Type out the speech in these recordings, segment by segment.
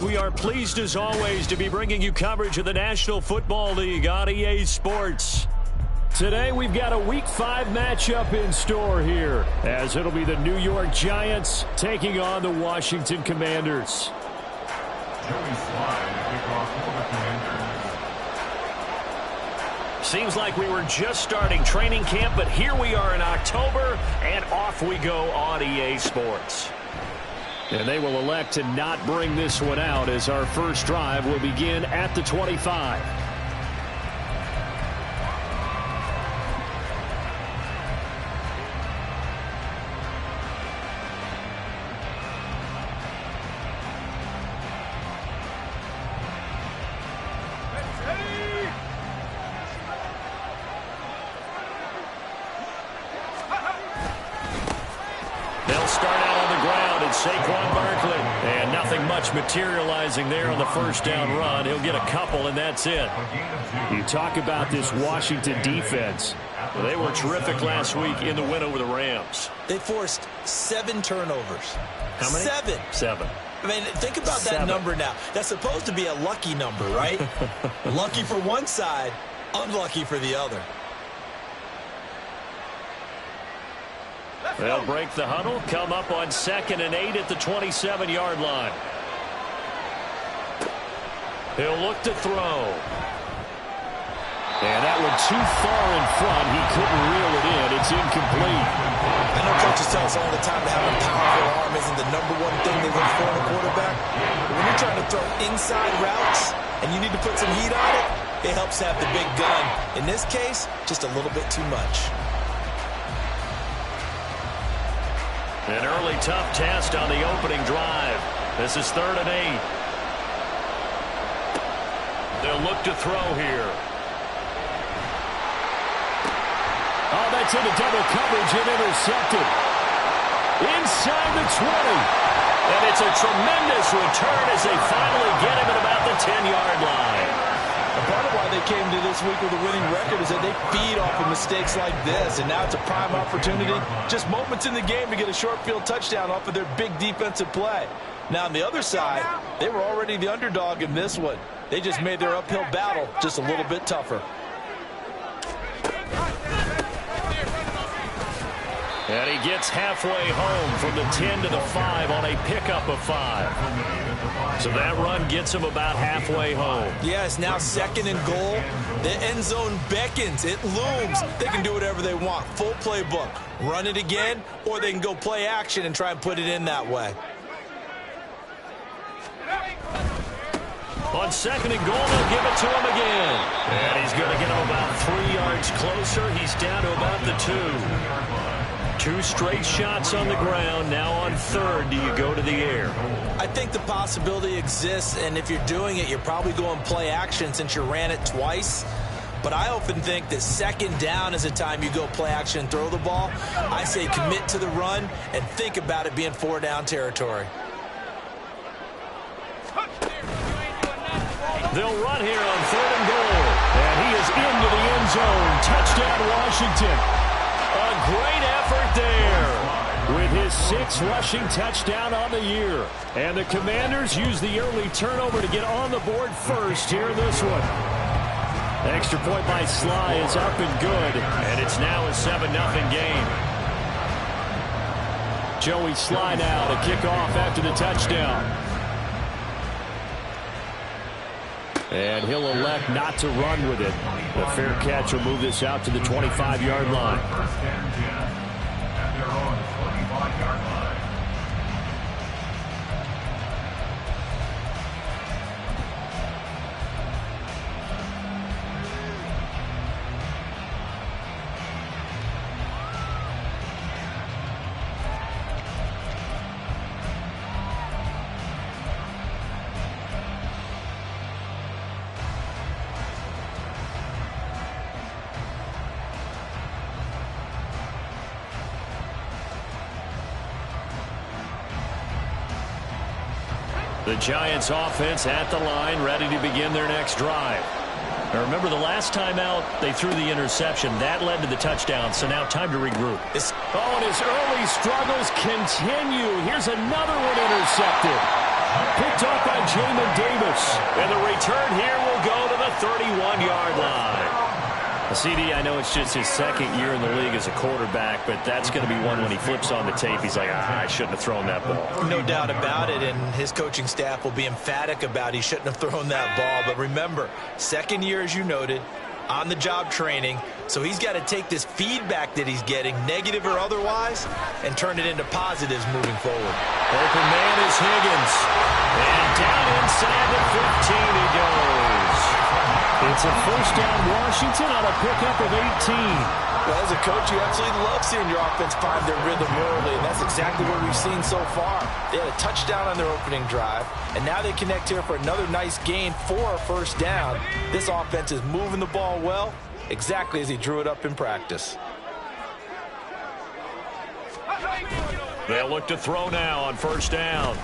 We are pleased as always to be bringing you coverage of the National Football League on EA Sports. Today we've got a Week 5 matchup in store here, as it'll be the New York Giants taking on the Washington Commanders. Seems like we were just starting training camp, but here we are in October, and off we go on EA Sports. And they will elect to not bring this one out, as our first drive will begin at the 25. Materializing there on the first down run. He'll get a couple, and that's it. You talk about this Washington defense. Well, they were terrific last week in the win over the Rams. They forced 7 turnovers. How many? 7. 7. I mean, think about that number now. That's supposed to be a lucky number, right? Lucky for one side, unlucky for the other. They'll break the huddle, come up on 2nd and 8 at the 27-yard line. He'll look to throw. And that one too far in front. He couldn't reel it in. It's incomplete. I know coaches tell us all the time that having a powerful arm isn't the #1 thing they look for in a quarterback. But when you're trying to throw inside routes and you need to put some heat on it, it helps have the big gun. In this case, just a little bit too much. An early tough test on the opening drive. This is 3rd and 8. They'll look to throw here. Oh, that's into double coverage and intercepted. Inside the 20. And it's a tremendous return as they finally get him at about the 10-yard line. And part of why they came to this week with a winning record is that they feed off of mistakes like this, and now it's a prime opportunity. Just moments in the game to get a short field touchdown off of their big defensive play. Now, on the other side, they were already the underdog in this one. They just made their uphill battle just a little bit tougher. And he gets halfway home from the 10 to the 5 on a pickup of 5. So that run gets him about halfway home. Yes, now 2nd and goal. The end zone beckons. It looms. They can do whatever they want. Full playbook. Run it again, or they can go play action and try and put it in that way. On 2nd and goal, they'll give it to him again. And he's going to get him about 3 yards closer. He's down to about the 2. 2 straight shots on the ground. Now on 3rd, do you go to the air? I think the possibility exists, and if you're doing it, you're probably going play action since you ran it twice. But I often think that 2nd down is a time you go play action and throw the ball. I say commit to the run and think about it being 4-down territory. They'll run here on 3rd and goal. And he is into the end zone. Touchdown, Washington. A great effort there with his 6th rushing touchdown on the year. And the Commanders use the early turnover to get on the board first here in this one. Extra point by Sly is up and good. And it's now a 7-0 game. Joey Sly now to kick off after the touchdown. And he'll elect not to run with it. The fair catch will move this out to the 25-yard line. The Giants offense at the line, ready to begin their next drive. Now remember, the last time out, they threw the interception. That led to the touchdown, so now time to regroup. And his early struggles continue. Here's another one intercepted. Picked off by Jamin Davis. And the return here will go to the 31-yard line. CD, I know it's just his second year in the league as a quarterback, but that's going to be one when he flips on the tape. He's like, I shouldn't have thrown that ball. No doubt about it, and his coaching staff will be emphatic about he shouldn't have thrown that ball. But remember, second year, as you noted, on-the-job training, so he's got to take this feedback that he's getting, negative or otherwise, and turn it into positives moving forward. Open man is Higgins. And down inside the 15 he goes. It's a first down Washington on a pickup of 18. Well, as a coach, you absolutely love seeing your offense find their rhythm early, and that's exactly what we've seen so far. They had a touchdown on their opening drive, and now they connect here for another nice gain for a first down. This offense is moving the ball well, exactly as he drew it up in practice. They'll look to throw now on first down.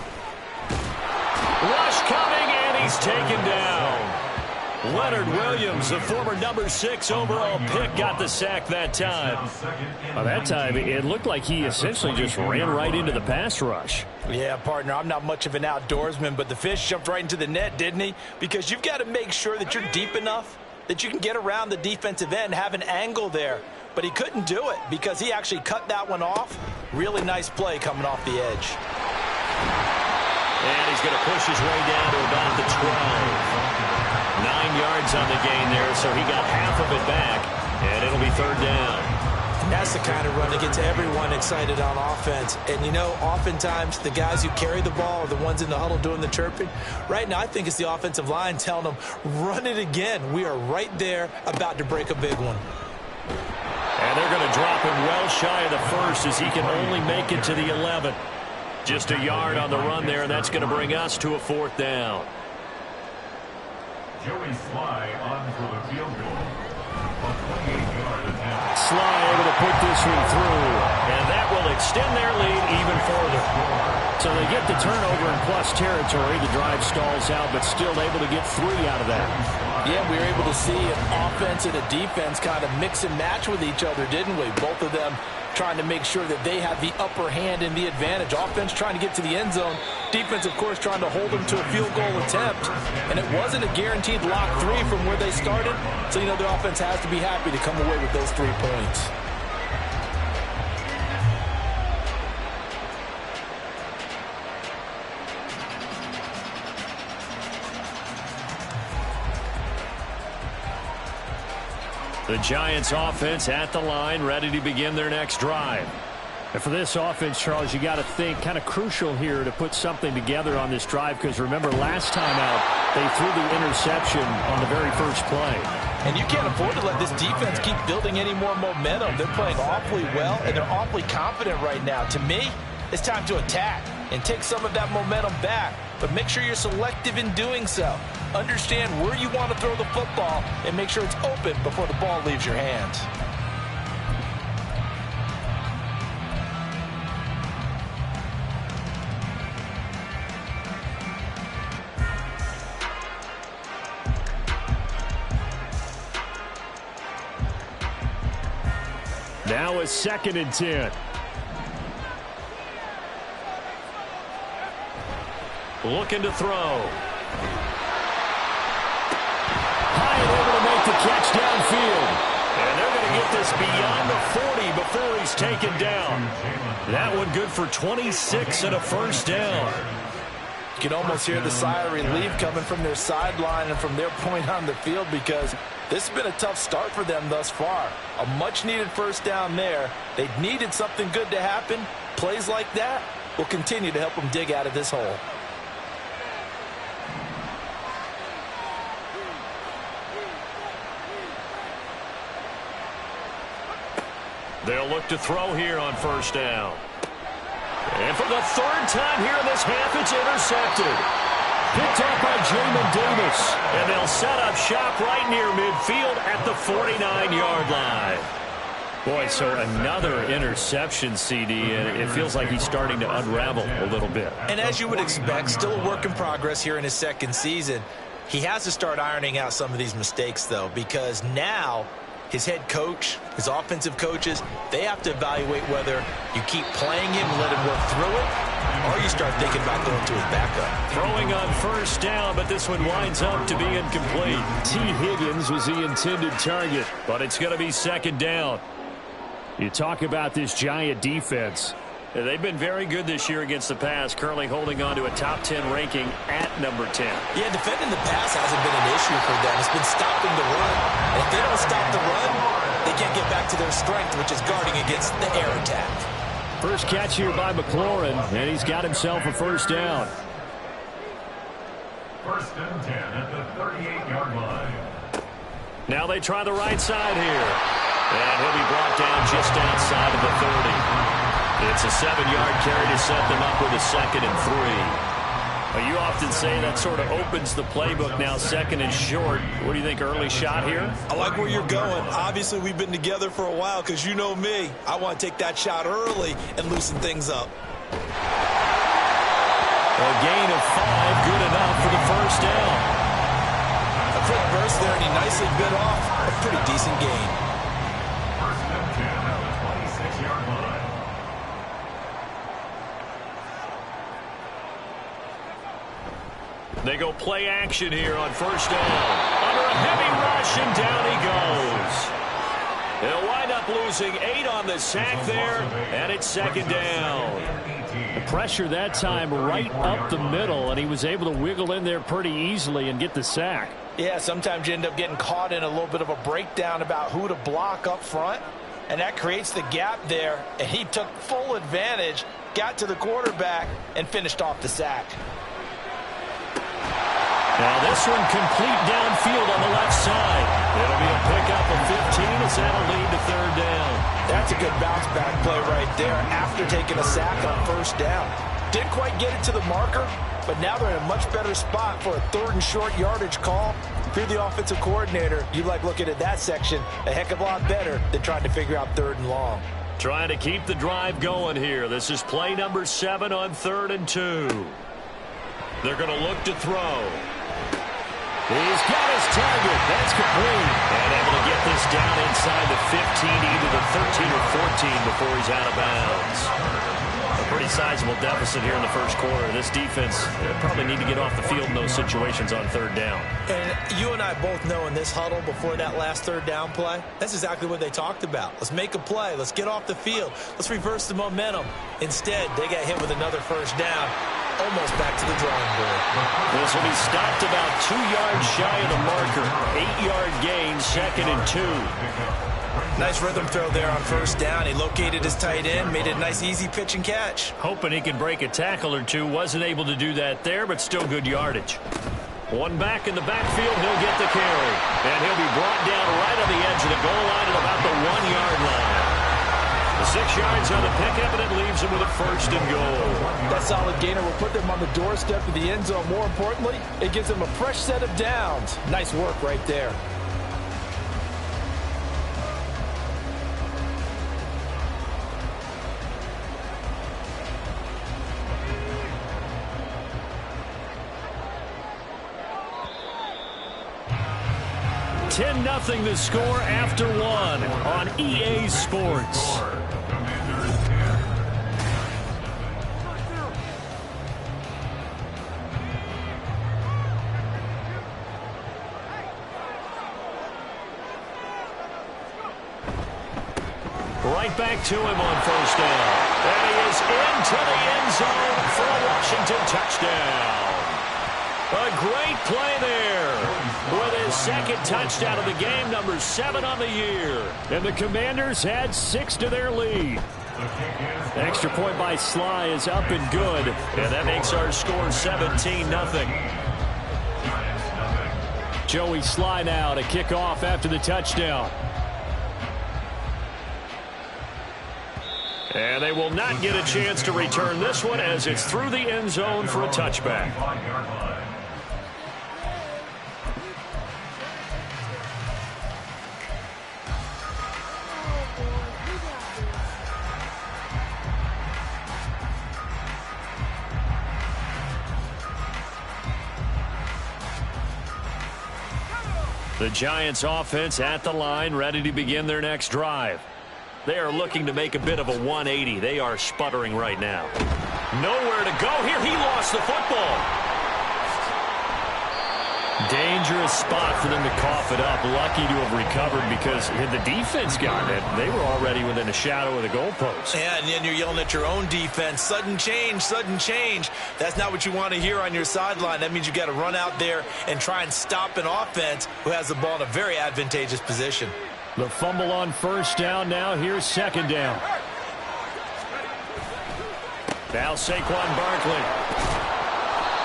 Rush coming, and he's taken down. Leonard Williams, the former number 6 overall pick, got the sack that time. Well, that time, it looked like he essentially just ran right into the pass rush. Yeah, partner, I'm not much of an outdoorsman, but the fish jumped right into the net, didn't he? Because you've got to make sure that you're deep enough that you can get around the defensive end, have an angle there. But he couldn't do it because he actually cut that one off. Really nice play coming off the edge. And he's going to push his way down to about the 12. 9 yards on the gain there, so he got half of it back, and it'll be third down. And that's the kind of run that gets everyone excited on offense. And, you know, oftentimes the guys who carry the ball are the ones in the huddle doing the chirping. Right now, I think it's the offensive line telling them, run it again. We are right there about to break a big one. And they're going to drop him well shy of the first as he can only make it to the 11. Just a yard on the run there, and that's going to bring us to a fourth down. Joey Sly on for the field goal. A 28-yard attempt. Sly able to put this one through, and that will extend their lead even further. So they get the turnover in plus territory. The drive stalls out, but still able to get 3 out of that. Yeah, we were able to see an offense and a defense kind of mix and match with each other, didn't we? Both of them trying to make sure that they have the upper hand and the advantage. Offense trying to get to the end zone. Defense, of course, trying to hold them to a field goal attempt. And it wasn't a guaranteed lock 3 from where they started. So, you know, the offense has to be happy to come away with those 3 points. The Giants offense at the line, ready to begin their next drive. And for this offense, Charles, you got to think kind of crucial here to put something together on this drive, because remember last time out they threw the interception on the very first play. And you can't afford to let this defense keep building any more momentum. They're playing awfully well, and they're awfully confident right now. To me, it's time to attack and take some of that momentum back, but make sure you're selective in doing so. Understand where you want to throw the football and make sure it's open before the ball leaves your hands. Now it's 2nd and 10. Looking to throw. High and able to make the catch downfield. And they're going to get this beyond the 40 before he's taken down. That one good for 26 and a first down. You can almost hear the sigh of relief coming from their sideline and from their point on the field, because this has been a tough start for them thus far. A much-needed first down there. They needed something good to happen. Plays like that will continue to help them dig out of this hole. They'll look to throw here on first down. And for the 3rd time here in this half, it's intercepted. Picked up by Jamin Davis. And they'll set up shop right near midfield at the 49-yard line. Boy, so another interception, CD, and it feels like he's starting to unravel a little bit. And as you would expect, still a work in progress here in his 2nd season. He has to start ironing out some of these mistakes, though, because now his head coach, his offensive coaches, they have to evaluate whether you keep playing him and let him work through it, or you start thinking about going to his backup. Throwing on first down, but this one winds up to be incomplete. T. Higgins was the intended target, but it's going to be second down. You talk about this Giant defense. They've been very good this year against the pass, currently holding on to a top 10 ranking at number 10. Yeah, defending the pass hasn't been an issue for them. It's been stopping the run. And if they don't stop the run, they can't get back to their strength, which is guarding against the air attack. First catch here by McLaurin, and he's got himself a first down. First and 10 at the 38-yard line. Now they try the right side here. And he'll be brought down just outside of the 30. It's a 7-yard carry to set them up with a 2nd and 3. You often say that sort of opens the playbook now, 2nd and short. What do you think, early shot here? I like where you're going. Obviously, we've been together for a while because you know me. I want to take that shot early and loosen things up. A gain of 5, good enough for the first down. A quick burst there, and he nicely bit off a pretty decent gain. First and 10 at the 26-yard line. They go play action here on first down. Under a heavy rush, and down he goes. They'll wind up losing 8 on the sack there, and it's second down. The pressure that time right up the middle, and he was able to wiggle in there pretty easily and get the sack. Yeah, sometimes you end up getting caught in a little bit of a breakdown about who to block up front, and that creates the gap there, and he took full advantage, got to the quarterback, and finished off the sack. Now this one complete downfield on the left side. It'll be a pickup of 15 as that'll lead to third down. That's a good bounce back play right there after taking a sack on first down. Didn't quite get it to the marker, but now they're in a much better spot for a 3rd and short yardage call. If you're the offensive coordinator, you like looking at that section a heck of a lot better than trying to figure out 3rd and long. Trying to keep the drive going here. This is play number 7 on 3rd and 2. They're going to look to throw. He's got his target. That's complete. And able to get this down inside the 15, either the 13 or 14 before he's out of bounds. A pretty sizable deficit here in the first quarter. This defense probably need to get off the field in those situations on 3rd down. And you and I both know in this huddle before that last 3rd down play, that's exactly what they talked about. Let's make a play. Let's get off the field. Let's reverse the momentum. Instead, they got hit with another first down. Almost back to the drawing board. This will be stopped about 2 yards shy of the marker. 8-yard gain, 2nd and 2. Nice rhythm throw there on first down. He located his tight end, made it a nice easy pitch and catch. Hoping he could break a tackle or two. Wasn't able to do that there, but still good yardage. One back in the backfield, he'll get the carry. And he'll be brought down right on the edge of the goal line at about the 1-yard line. The 6 yards on the pickup, and it leaves him with a 1st and goal. That solid gainer will put them on the doorstep of the end zone. More importantly, it gives them a fresh set of downs. Nice work right there. Nothing the score after 1 on EA Sports. Right back to him on first down. And he is into the end zone for a Washington touchdown. A great play there with his 2nd touchdown of the game, number 7 on the year. And the Commanders had 6 to their lead. The extra point by Sly is up and good, and that makes our score 17-0. Joey Sly now to kick off after the touchdown. And they will not get a chance to return this one as it's through the end zone for a touchback. The Giants offense at the line, ready to begin their next drive. They are looking to make a bit of a 180. They are sputtering right now. Nowhere to go here. He lost the football. Dangerous spot for them to cough it up. Lucky to have recovered because had the defense gotten it, they were already within a shadow of the goalpost. Yeah, and then you're yelling at your own defense. Sudden change, sudden change. That's not what you want to hear on your sideline. That means you got to run out there and try and stop an offense who has the ball in a very advantageous position. The fumble on first down. Now here's second down. Now Saquon Barkley.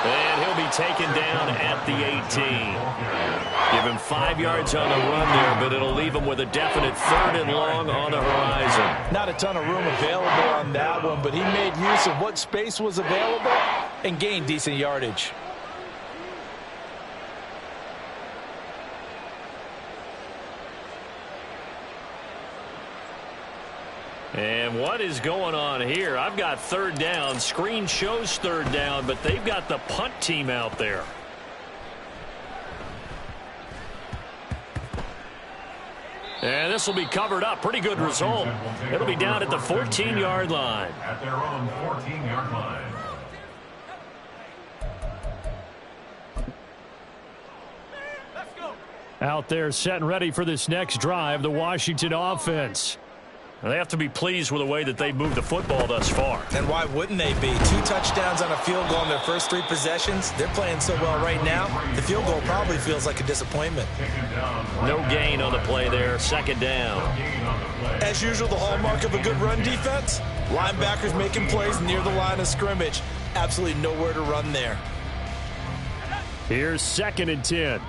And he'll be taken down at the 18. Give him 5 yards on the run there, but it'll leave him with a definite 3rd and long on the horizon. Not a ton of room available on that one, but he made use of what space was available and gained decent yardage. And what is going on here? I've got 3rd down. Screen shows 3rd down, but they've got the punt team out there. And this will be covered up. Pretty good result. It'll be down at the 14-yard line. At their own 14-yard line. Out there set and ready for this next drive, the Washington offense. They have to be pleased with the way that they've moved the football thus far. And why wouldn't they be? 2 touchdowns on a field goal in their first 3 possessions. They're playing so well right now, the field goal probably feels like a disappointment. No gain on the play there. 2nd down. As usual, the hallmark of a good run defense, linebackers making plays near the line of scrimmage. Absolutely nowhere to run there. Here's 2nd and 10.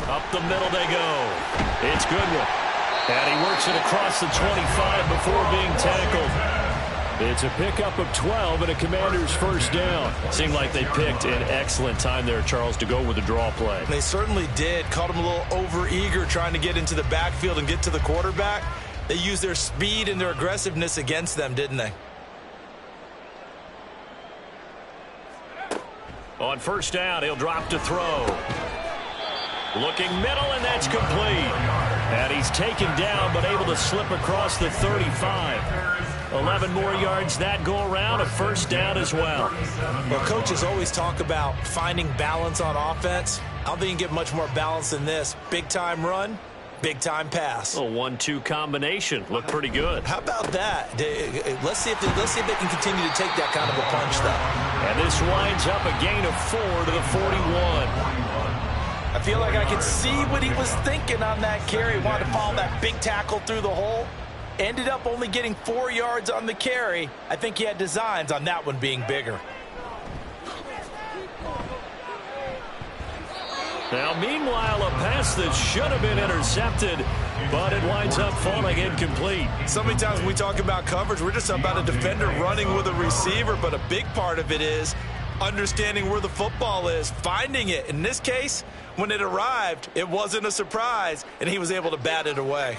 Up the middle they go. It's Goodwin. And he works it across the 25 before being tackled. It's a pickup of 12 and a Commander's 1st down. Seemed like they picked an excellent time there, Charles, to go with the draw play. They certainly did. Caught him a little over-eager trying to get into the backfield and get to the quarterback. They used their speed and their aggressiveness against them, didn't they? On 1st down, he'll drop to throw. Looking middle, and that's complete. And he's taken down, but able to slip across the 35. 11 more yards that go around, a 1st down as well. Well, coaches always talk about finding balance on offense. I don't think you can get much more balance than this. Big-time run, big-time pass. A 1-2 combination. Looked pretty good. How about that? Let's see if they can continue to take that kind of a punch, though. And this winds up a gain of 4 to the 41. I feel like I could see what he was thinking on that carry. Wanted to follow that big tackle through the hole. Ended up only getting 4 yards on the carry. I think he had designs on that one being bigger. Now, meanwhile, a pass that should have been intercepted, but it winds up falling incomplete. So many times when we talk about coverage, we're just about a defender running with a receiver, but a big part of it is understanding where the football is, finding it. In this case, when it arrived, it wasn't a surprise, and he was able to bat it away.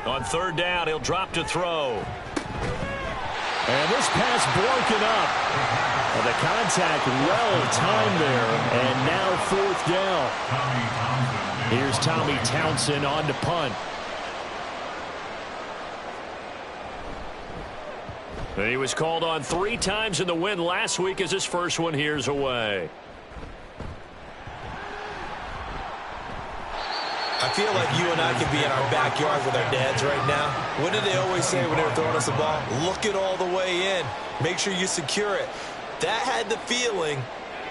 On 3rd down, he'll drop to throw. And this pass broken up. And the contact well-timed there, and now 4th down. Here's Tommy Townsend on to punt. And he was called on 3 times in the win last week as his first one here's away. I feel like you and I could be in our backyard with our dads right now. What did they always say when they were throwing us the ball? Look it all the way in. Make sure you secure it. That had the feeling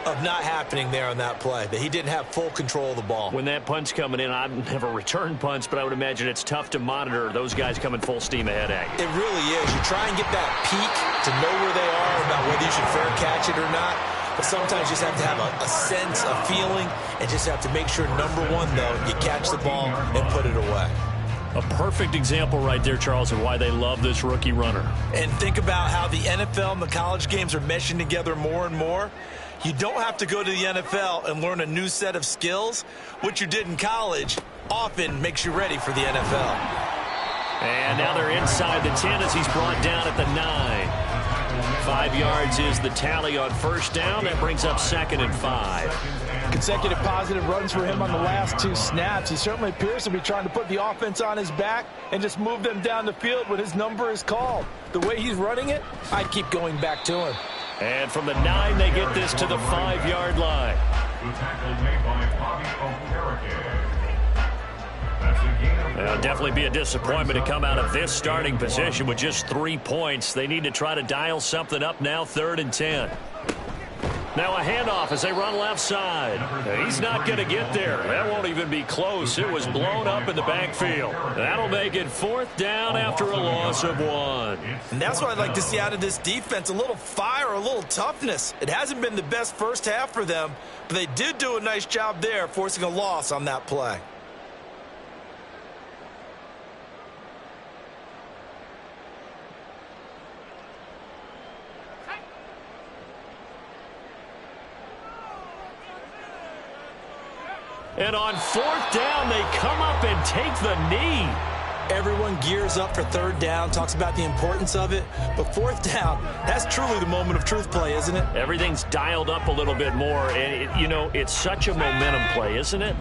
of not happening there on that play, that he didn't have full control of the ball. When that punt's coming in, I've never returned punts, but I would imagine it's tough to monitor those guys coming full steam ahead at you. It really is. You try and get that peek to know where they are, about whether you should fair catch it or not. But sometimes you just have to have a sense, a feeling, and just have to make sure, number one, though, you catch the ball and put it away. A perfect example right there, Charles, of why they love this rookie runner. And think about how the NFL and the college games are meshing together more and more. You don't have to go to the NFL and learn a new set of skills. What you did in college often makes you ready for the NFL. And now they're inside the 10 as he's brought down at the 9. 5 yards is the tally on first down. That brings up 2nd and 5. Consecutive positive runs for him on the last 2 snaps. He certainly appears to be trying to put the offense on his back and just move them down the field when his number is called. The way he's running it, I'd keep going back to him. And from the 9, they get this to the 5-yard line. The tackle made by Bobby Okereke. It'll definitely be a disappointment to come out of this starting position with just 3 points. They need to try to dial something up now, 3rd and 10. Now a handoff as they run left side. He's not going to get there. That won't even be close. It was blown up in the backfield. That'll make it 4th down after a loss of 1. And that's what I'd like to see out of this defense, a little fire, a little toughness. It hasn't been the best first half for them, but they did do a nice job there forcing a loss on that play. And on 4th down, they come up and take the knee. Everyone gears up for 3rd down, talks about the importance of it. But 4th down, that's truly the moment of truth play, isn't it? Everything's dialed up a little bit more. And, it's such a momentum play, isn't it?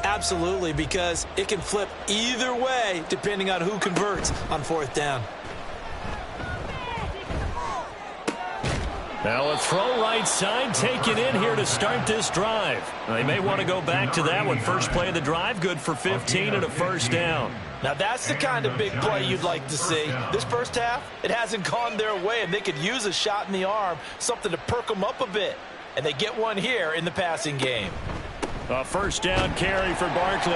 Absolutely, because it can flip either way depending on who converts on 4th down. Now a throw right side taken in here to start this drive. They may want to go back to that one. First play of the drive, good for 15 and a 1st down. Now that's the kind of big play you'd like to see. This first half, it hasn't gone their way, and they could use a shot in the arm, something to perk them up a bit. And they get one here in the passing game. A 1st down carry for Barkley.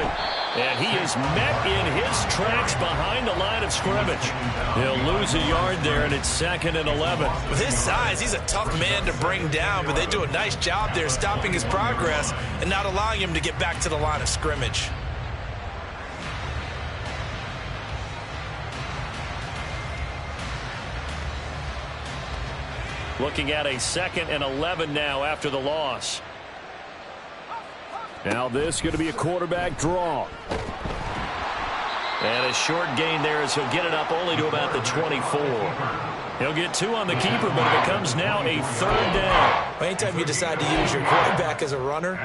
And he is met in his tracks behind the line of scrimmage. He'll lose a yard there, and it's 2nd and 11. With his size, he's a tough man to bring down, but they do a nice job there stopping his progress and not allowing him to get back to the line of scrimmage. Looking at a 2nd and 11 now after the loss. Now this is going to be a quarterback draw. And a short gain there as he'll get it up only to about the 24. He'll get 2 on the keeper, but it becomes now a 3rd down. Anytime you decide to use your quarterback as a runner,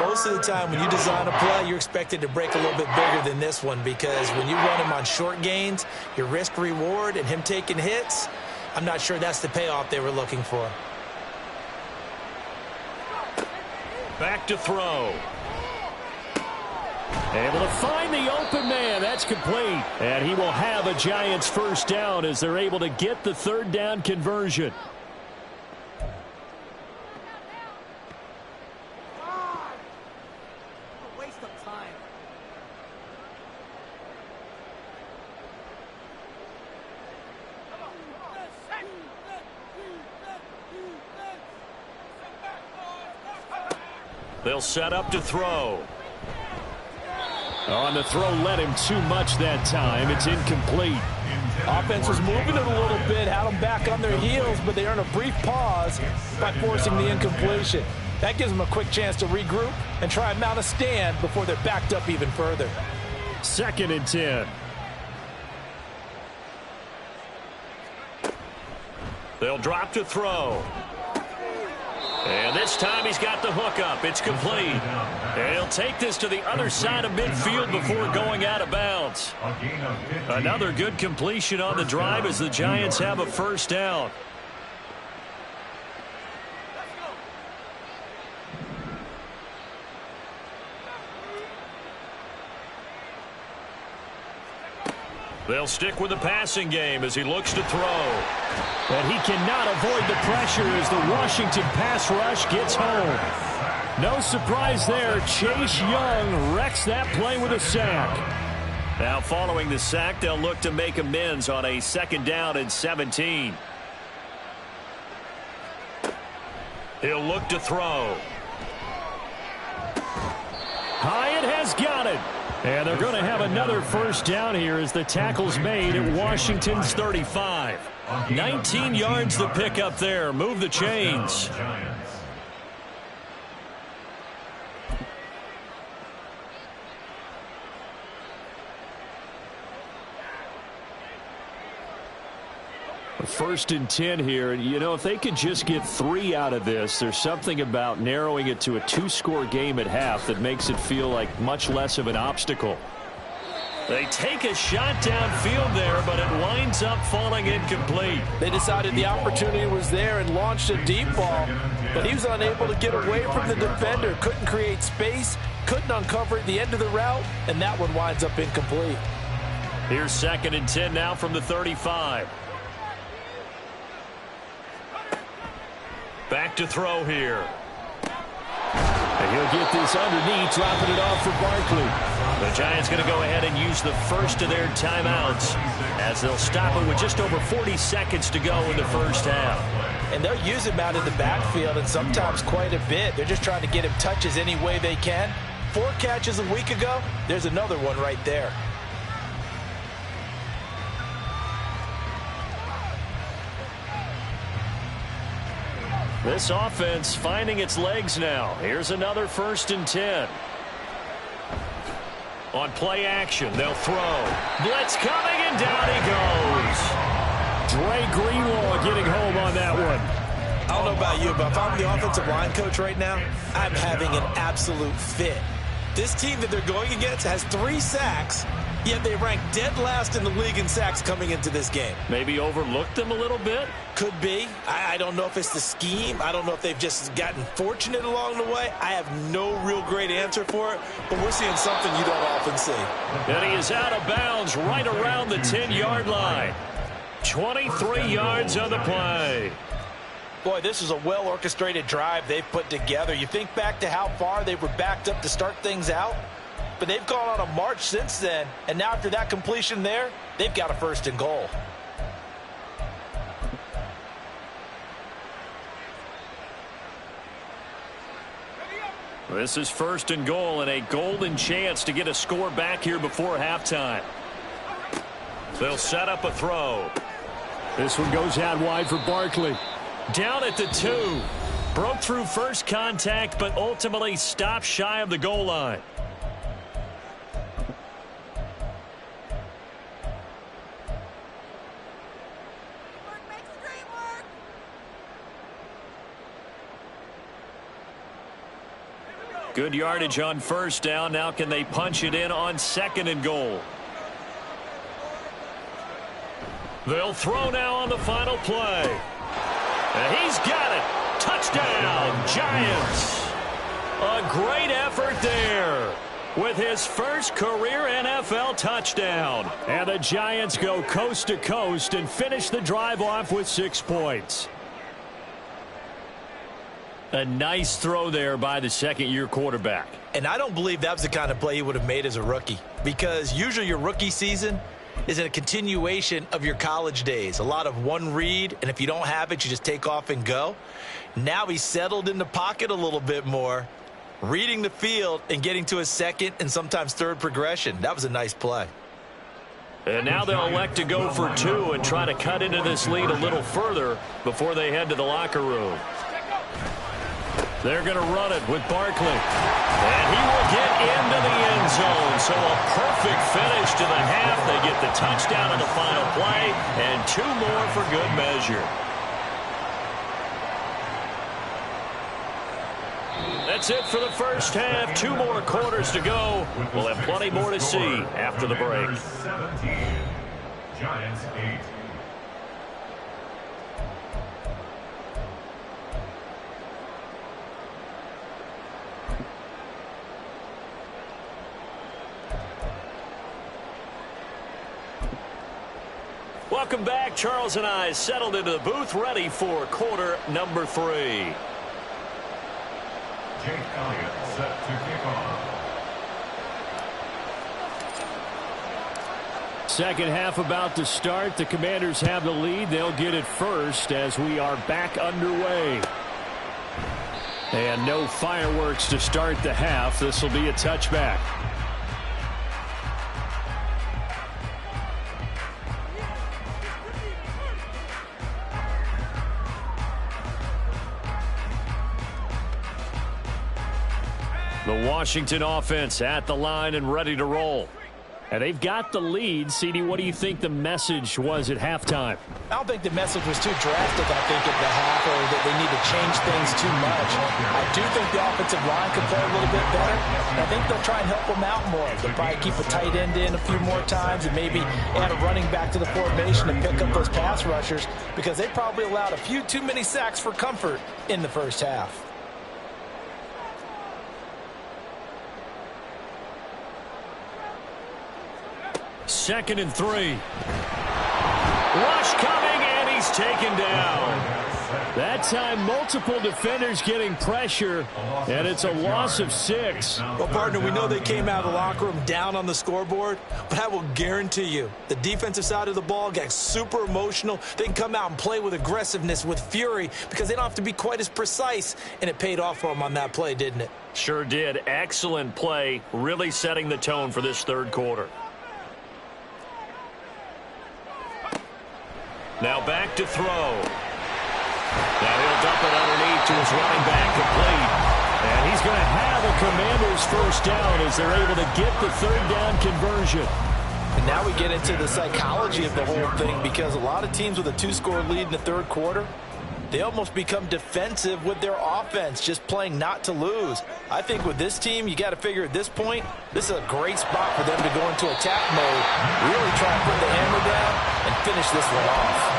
most of the time when you design a play, you're expected to break a little bit bigger than this one, because when you run him on short gains, your risk-reward and him taking hits, I'm not sure that's the payoff they were looking for. Back to throw. Able to find the open man. That's complete. And he will have a Giants 1st down as they're able to get the 3rd down conversion. Waste of time. They'll set up to throw. On the throw, led him too much that time. It's incomplete. Offense was moving it a little bit, had them back on their heels, but they earn a brief pause by forcing the incompletion. That gives them a quick chance to regroup and try and mount a stand before they're backed up even further. 2nd and 10. They'll drop to throw. And this time he's got the hook up. It's complete. And he'll take this to the other side of midfield before going out of bounds. Another good completion on the drive as the Giants have a 1st down. They'll stick with the passing game as he looks to throw. But he cannot avoid the pressure as the Washington pass rush gets home. No surprise there. Chase Young wrecks that play with a sack. Now following the sack, they'll look to make amends on a 2nd down and 17. He'll look to throw. Hyatt has got it. And they're going to have another 1st down here as the tackle's made at Washington's 35. 19 yards to pick up there. Move the chains. First and 10 here. You know, if they could just get 3 out of this, there's something about narrowing it to a 2-score game at half that makes it feel like much less of an obstacle. They take a shot downfield there, but it winds up falling incomplete. They decided the opportunity was there and launched a deep ball, but he was unable to get away from the defender. Couldn't create space, couldn't uncover at the end of the route, and that one winds up incomplete. Here's 2nd and 10 now from the 35. Back to throw here. And he'll get this underneath, dropping it off for Barkley. The Giants going to go ahead and use the first of their timeouts as they'll stop it with just over 40 seconds to go in the first half. And they'll use him out in the backfield, and sometimes quite a bit. They're just trying to get him touches any way they can. 4 catches a week ago, there's another one right there. This offense finding its legs now. Here's another 1st and 10. On play action, they'll throw. Blitz coming, and down he goes. Dre Greenlaw getting home on that one. I don't know about you, but if I'm the offensive line coach right now, I'm having an absolute fit. This team that they're going against has 3 sacks, yet they rank dead last in the league in sacks coming into this game. Maybe overlooked them a little bit? Could be. I don't know if it's the scheme. I don't know if they've just gotten fortunate along the way. I have no real great answer for it, but we're seeing something you don't often see. And he is out of bounds right around the 10-yard line. 23 yards on the play. Boy, this is a well-orchestrated drive they've put together. You think back to how far they were backed up to start things out, but they've gone on a march since then, and now after that completion there, they've got a 1st and goal. This is 1st and goal and a golden chance to get a score back here before halftime. They'll set up a throw. This one goes out wide for Barkley. Down at the 2. Broke through first contact, but ultimately stopped shy of the goal line. Good yardage on 1st down. Now can they punch it in on 2nd and goal? They'll throw now on the final play. And he's got it. Touchdown, Giants. A great effort there with his first career NFL touchdown. And the Giants go coast to coast and finish the drive off with 6 points. A nice throw there by the 2nd-year quarterback. And I don't believe that was the kind of play he would have made as a rookie, because usually your rookie season is a continuation of your college days. A lot of one read, and if you don't have it, you just take off and go. Now he's settled in the pocket a little bit more, reading the field and getting to his 2nd and sometimes 3rd progression. That was a nice play. And now they'll elect to go for 2 and try to cut into this lead a little further before they head to the locker room. They're going to run it with Barkley. And he will get into the end zone. So a perfect finish to the half. They get the touchdown on the final play, and 2 more for good measure. That's it for the first half. 2 more quarters to go. We'll have plenty more to see after the break. 17, Giants 8. Welcome back. Charles and I settled into the booth, ready for quarter number 3. Jake Elliott set to kick off. Second half about to start. The Commanders have the lead. They'll get it first as we are back underway. And no fireworks to start the half. This will be a touchback. The Washington offense at the line and ready to roll. And they've got the lead. CD, what do you think the message was at halftime? I don't think the message was too drastic, I think, at the half, or that they need to change things too much. I do think the offensive line can play a little bit better. I think they'll try and help them out more. They'll probably keep a tight end in a few more times and maybe add a running back to the formation and pick up those pass rushers, because they probably allowed a few too many sacks for comfort in the first half. Second and 3. Rush coming, and he's taken down. That time, multiple defenders getting pressure, and it's a loss of 6. Well, partner, we know they came out of the locker room down on the scoreboard, but I will guarantee you the defensive side of the ball got super emotional. They can come out and play with aggressiveness, with fury, because they don't have to be quite as precise, and it paid off for them on that play, didn't it? Sure did. Excellent play, really setting the tone for this third quarter. Now back to throw. Now he'll dump it underneath to his running back, complete. And he's going to have a Commanders first down as they're able to get the third down conversion. And now we get into the psychology of the whole thing, because a lot of teams with a 2-score lead in the third quarter, they almost become defensive with their offense, just playing not to lose. I think with this team, you got to figure at this point, this is a great spot for them to go into attack mode, really try and put the hammer down and finish this one off.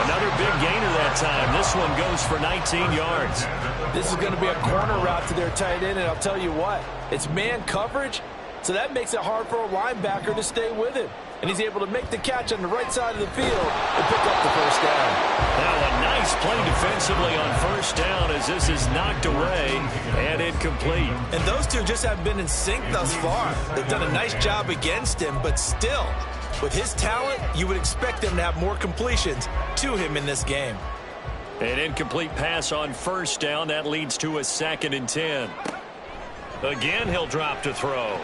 Another big gainer that time. This one goes for 19 yards. This is going to be a corner route to their tight end, and I'll tell you what, it's man coverage, so that makes it hard for a linebacker to stay with him. And he's able to make the catch on the right side of the field and pick up the first down. Now a nice play defensively on first down as this is knocked away and incomplete. And those two just haven't been in sync thus far. They've done a nice job against him, but still, with his talent, you would expect them to have more completions to him in this game. An incomplete pass on first down. That leads to a 2nd and 10. Again, he'll drop to throw.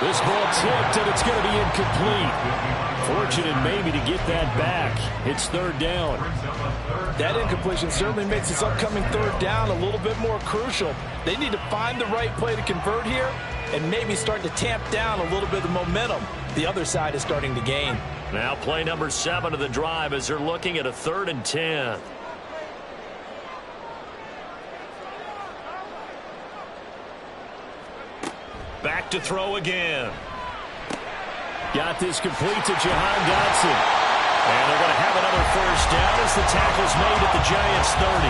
This ball tipped, and it's going to be incomplete. Fortunate maybe to get that back. It's third down. That incompletion certainly makes this upcoming third down a little bit more crucial. They need to find the right play to convert here and maybe start to tamp down a little bit of the momentum the other side is starting to gain. Now play number 7 of the drive as they're looking at a 3rd and 10. Back to throw again. Got this complete to Jahan Dotson. And they're going to have another first down as the tackle's made at the Giants' 30.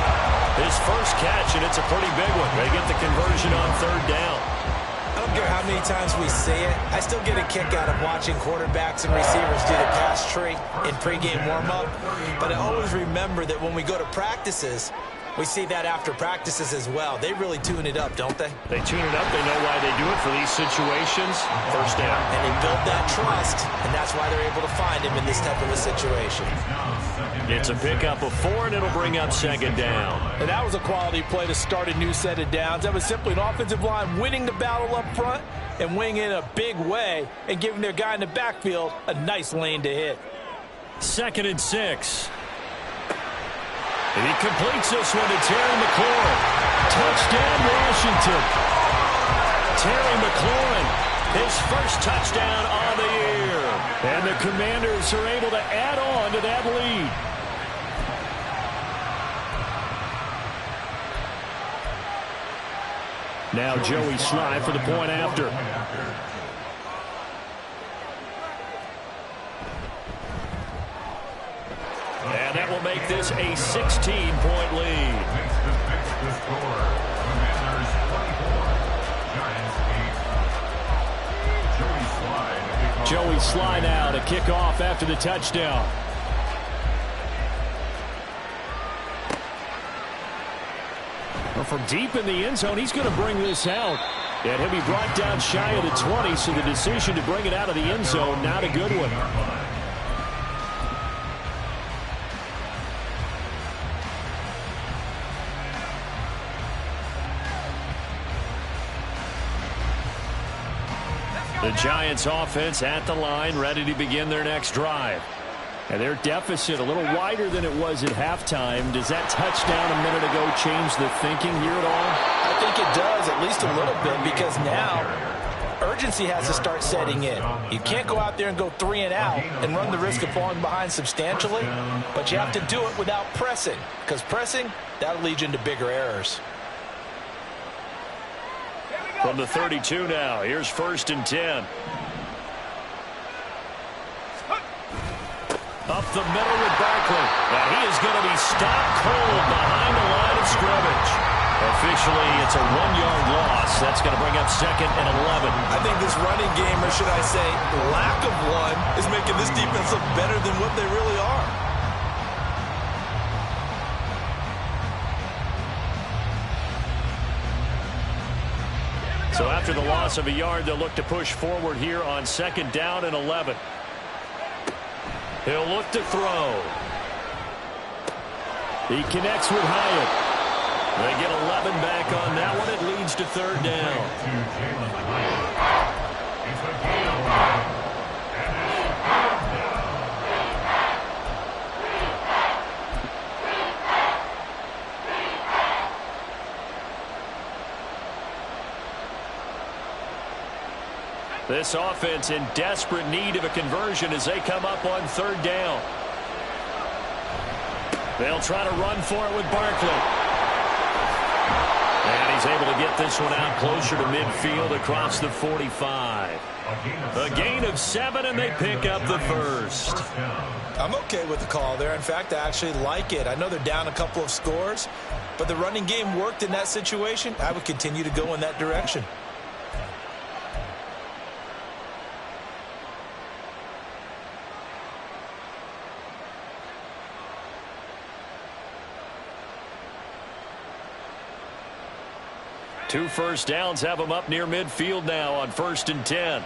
His first catch, and it's a pretty big one. They get the conversion on third down. I don't care how many times we say it, I still get a kick out of watching quarterbacks and receivers do the pass tree in pregame warm-up. But I always remember that when we go to practices, we see that after practices as well. They really tune it up, don't they? They tune it up. They know why they do it for these situations. First down. And they build that trust, and that's why they're able to find him in this type of a situation. It's a pickup of 4, and it'll bring up 2nd down. And that was a quality play to start a new set of downs. That was simply an offensive line winning the battle up front and winning in a big way and giving their guy in the backfield a nice lane to hit. 2nd and 6. And he completes this one to Terry McLaurin. Touchdown, Washington. Terry McLaurin, his first touchdown on the year. And the Commanders are able to add on to that lead. Now Joey Sly for the point after. And that will make this a 16-point lead. The score, Commanders 24, Giants 8. Joey Sly now to kick off after the touchdown. Well, from deep in the end zone, he's going to bring this out. And he'll be brought down shy of the 20, so the decision to bring it out of the end zone, not a good one. The Giants offense at the line, ready to begin their next drive. And their deficit a little wider than it was at halftime. Does that touchdown a minute ago change the thinking here at all? I think it does, at least a little bit, because now urgency has to start setting in. You can't go out there and go 3 and out and run the risk of falling behind substantially, but you have to do it without pressing, because pressing, that'll lead you into bigger errors. From the 32 now, here's 1st and 10. Up the middle with Barkley. And he is going to be stopped cold behind the line of scrimmage. Officially, it's a 1-yard loss. That's going to bring up 2nd and 11. I think this running game, or should I say lack of one, is making this defense look better than what they really are. So after the loss of a yard, they'll look to push forward here on 2nd down and 11. He'll look to throw. He connects with Hyatt. They get 11 back on that one. It leads to 3rd down. This offense in desperate need of a conversion as they come up on 3rd down. They'll try to run for it with Barkley. And he's able to get this one out closer to midfield across the 45. A gain of 7, and they pick up the 1st. I'm okay with the call there. In fact, I actually like it. I know they're down a couple of scores, but the running game worked in that situation. I would continue to go in that direction. Two first downs have them up near midfield now on 1st and 10.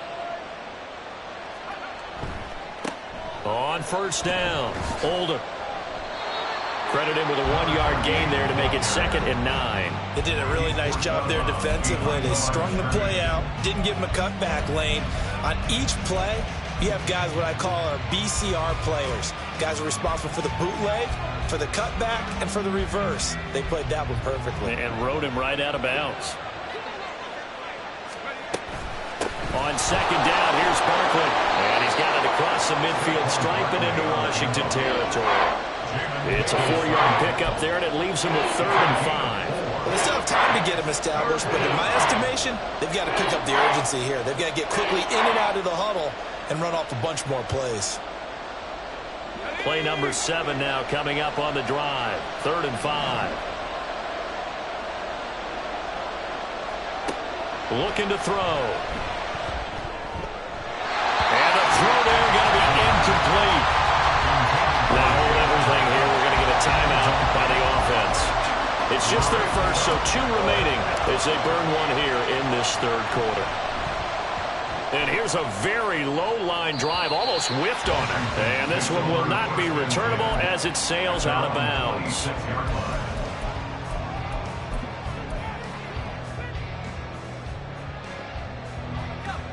On 1st down, Oldham. Credit him with a 1-yard gain there to make it 2nd and 9. They did a really nice job there defensively. They strung the play out, didn't give him a cutback lane. On each play, you have guys what I call our BCR players. Guys are responsible for the bootleg, for the cutback, and for the reverse. They played that one perfectly. And rode him right out of bounds. On 2nd down, here's Barkley. And he's got it across the midfield stripe and into Washington territory. It's a 4-yard pickup there, and it leaves him with 3rd and 5. Well, they still have time to get him established, but in my estimation, they've got to pick up the urgency here. They've got to get quickly in and out of the huddle and run off a bunch more plays. Play number 7 now coming up on the drive. 3rd and 5. Looking to throw. And the throw there going to be incomplete. Now hold everything here. We're going to get a timeout by the offense. It's just their first, so 2 remaining as they burn one here in this 3rd quarter. And here's a very low-line drive, almost whiffed on it. And this one will not be returnable as it sails out of bounds.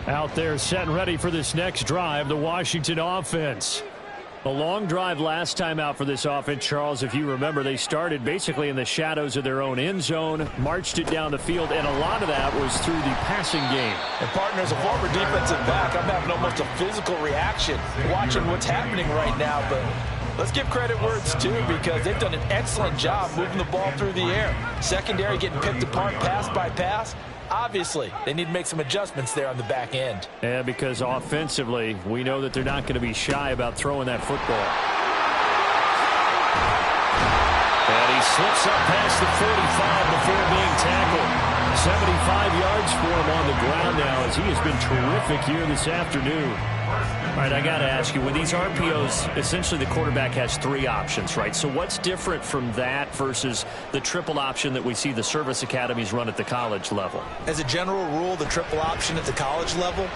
Out there set and ready for this next drive, the Washington offense. A long drive last time out for this offense, Charles. If you remember, they started basically in the shadows of their own end zone, marched it down the field, and a lot of that was through the passing game. And, partner, as a former defensive back, I'm having almost a physical reaction watching what's happening right now. But let's give credit where it's due, because they've done an excellent job moving the ball through the air. Secondary getting picked apart pass by pass. Obviously, they need to make some adjustments there on the back end. Yeah, because offensively, we know that they're not going to be shy about throwing that football. And he slips up past the 45 before being tackled. 75 yards for him on the ground now, as he has been terrific here this afternoon. All right, I got to ask you, with these RPOs, essentially the quarterback has 3 options, right? So what's different from that versus the triple option that we see the service academies run at the college level? As a general rule, the triple option at the college level,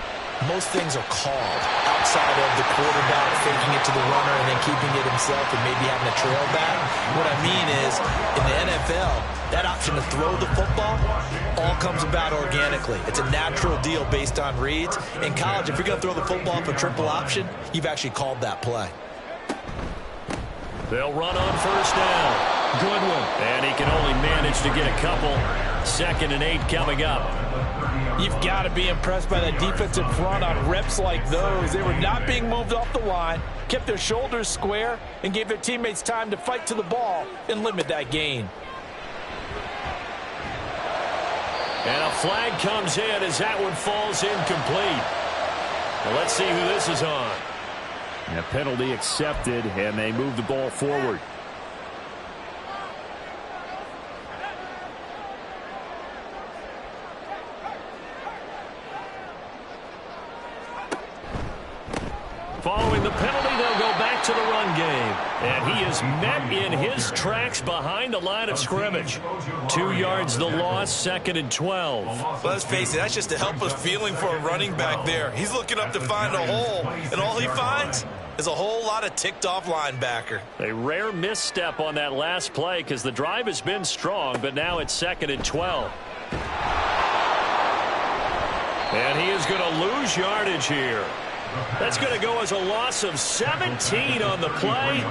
most things are called outside of the quarterback faking it to the runner and then keeping it himself and maybe having a trail back. What I mean is, in the NFL, that option to throw the football all comes about organically. It's a natural deal based on reads. In college, if you're going to throw the football for triple option, you've actually called that play. They'll run on 1st down. Good one. And he can only manage to get a couple. 2nd and 8 coming up. You've got to be impressed by that defensive front on reps like those. They were not being moved off the line, kept their shoulders square, and gave their teammates time to fight to the ball and limit that gain. And a flag comes in as that one falls incomplete. Well, let's see who this is on. And a penalty accepted, and they move the ball forward. Following the penalty, they'll go back to the run game. And he is met in his tracks behind the line of scrimmage. 2 yards the loss, 2nd and 12. Well, let's face it, that's just a helpless feeling for a running back there. He's looking up to find a hole, and all he finds is a whole lot of ticked-off linebacker. A rare misstep on that last play because the drive has been strong, but now it's 2nd and 12. And he is going to lose yardage here. That's going to go as a loss of 17 on the play.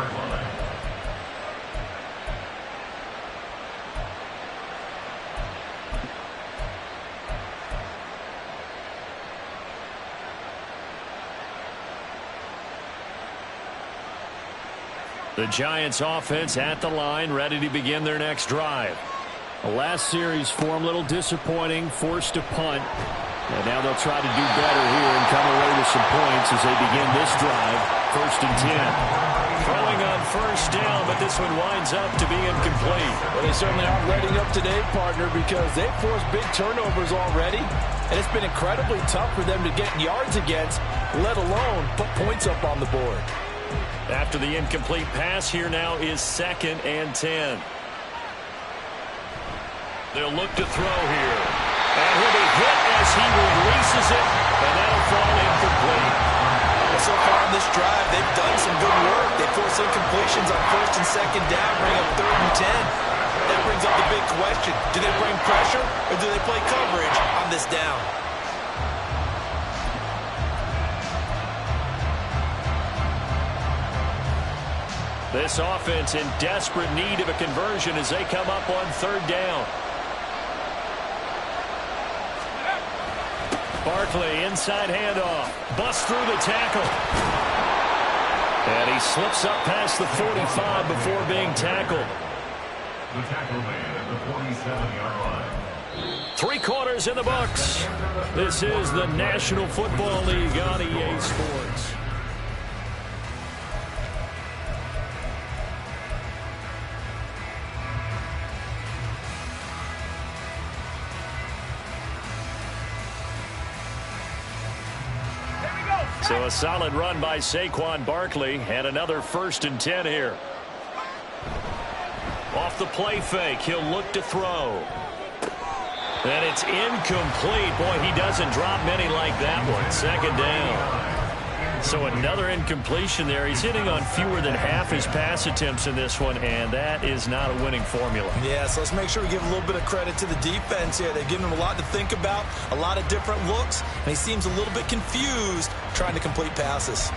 The Giants offense at the line, ready to begin their next drive. The last series for them, a little disappointing, forced to punt. And now they'll try to do better here and come away with some points as they begin this drive. 1st and 10. Throwing on 1st down, but this one winds up to be incomplete. Well, they certainly aren't letting up today, partner, because they've forced big turnovers already. And it's been incredibly tough for them to get yards against, let alone put points up on the board. After the incomplete pass, here now is 2nd and 10. They'll look to throw here. And he'll be hit as he releases it, and that'll fall incomplete. Well, so far in this drive, they've done some good work. They force incompletions on 1st and 2nd down, bring up 3rd and 10. That brings up the big question. Do they bring pressure, or do they play coverage on this down? This offense in desperate need of a conversion as they come up on 3rd down. Barkley, inside handoff. Busts through the tackle. And he slips up past the 45 before being tackled. The tackle man at the 47-yard line. 3 quarters in the books. This is the National Football League on EA Sports. So a solid run by Saquon Barkley and another 1st and 10 here. Off the play fake, he'll look to throw. And it's incomplete. Boy, he doesn't drop many like that one. 2nd down. So another incompletion there. He's hitting on fewer than half his pass attempts in this one, and that is not a winning formula. Yeah, so let's make sure we give a little bit of credit to the defense here. They've given him a lot to think about, a lot of different looks, and he seems a little bit confused trying to complete passes.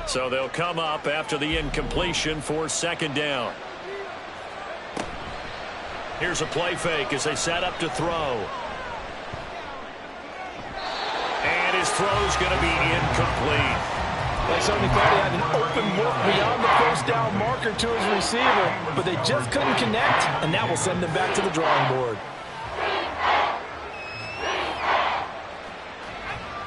So they'll come up after the incompletion for 2nd down. Here's a play fake as they set up to throw. And his throw's going to be incomplete. They certainly thought he had an open look beyond the 1st down marker to his receiver, but they just couldn't connect, and that will send them back to the drawing board.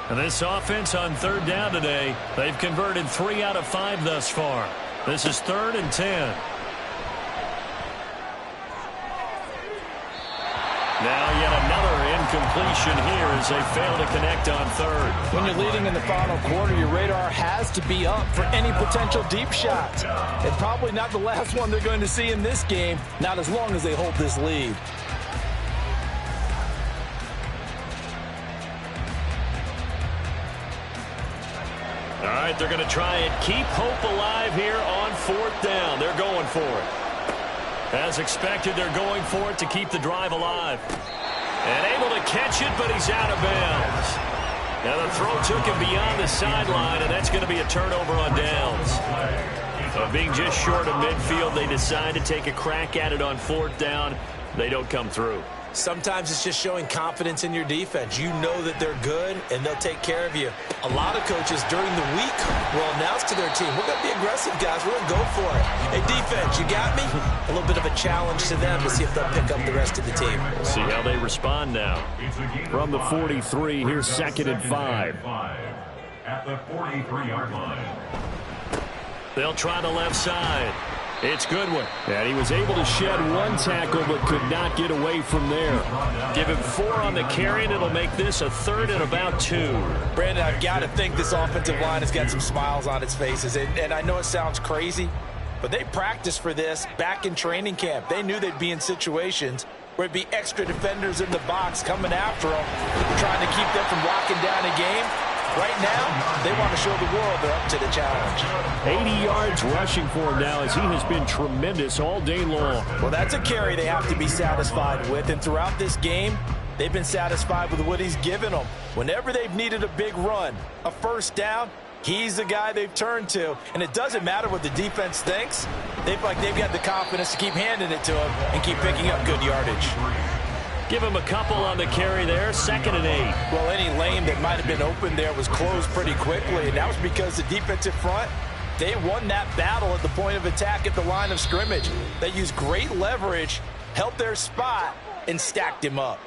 And this offense on 3rd down today, they've converted 3 out of 5 thus far. This is 3rd and 10. Now yet another incompletion here as they fail to connect on 3rd. When you're leading in the final quarter, your radar has to be up for any potential deep shots. And probably not the last one they're going to see in this game, not as long as they hold this lead. All right, they're going to try and keep hope alive here on 4th down. They're going for it. As expected, they're going for it to keep the drive alive. And able to catch it, but he's out of bounds. Now the throw took him beyond the sideline, and that's going to be a turnover on downs. Being just short of midfield, they decide to take a crack at it on 4th down. They don't come through. Sometimes it's just showing confidence in your defense. You know that they're good, and they'll take care of you. A lot of coaches during the week will announce to their team, we're going to be aggressive, guys. We're going to go for it. Hey, defense, you got me? A little bit of a challenge to them to see if they'll pick up the rest of the team. We'll see how they respond now. From the 43, here's 2nd and 5. At the 43-yard line. They'll try the left side. It's Goodwin. And he was able to shed 1 tackle but could not get away from there. Give him 4 on the carry, and it'll make this a 3rd and about 2. Brandon, I've got to think this offensive line has got some smiles on its faces. And I know it sounds crazy, but they practiced for this back in training camp. They knew they'd be in situations where it'd be extra defenders in the box coming after them, trying to keep them from locking down a game. Right now, they want to show the world they're up to the challenge. 80 yards rushing for him now as he has been tremendous all day long. Well, that's a carry they have to be satisfied with. And throughout this game, they've been satisfied with what he's given them. Whenever they've needed a big run, a 1st down, he's the guy they've turned to. And it doesn't matter what the defense thinks. They've got the confidence to keep handing it to him and keep picking up good yardage. Give him a couple on the carry there, 2nd and 8. Well, any lane that might have been open there was closed pretty quickly, and that was because the defensive front, they won that battle at the point of attack at the line of scrimmage. They used great leverage, held their spot, and stacked him up.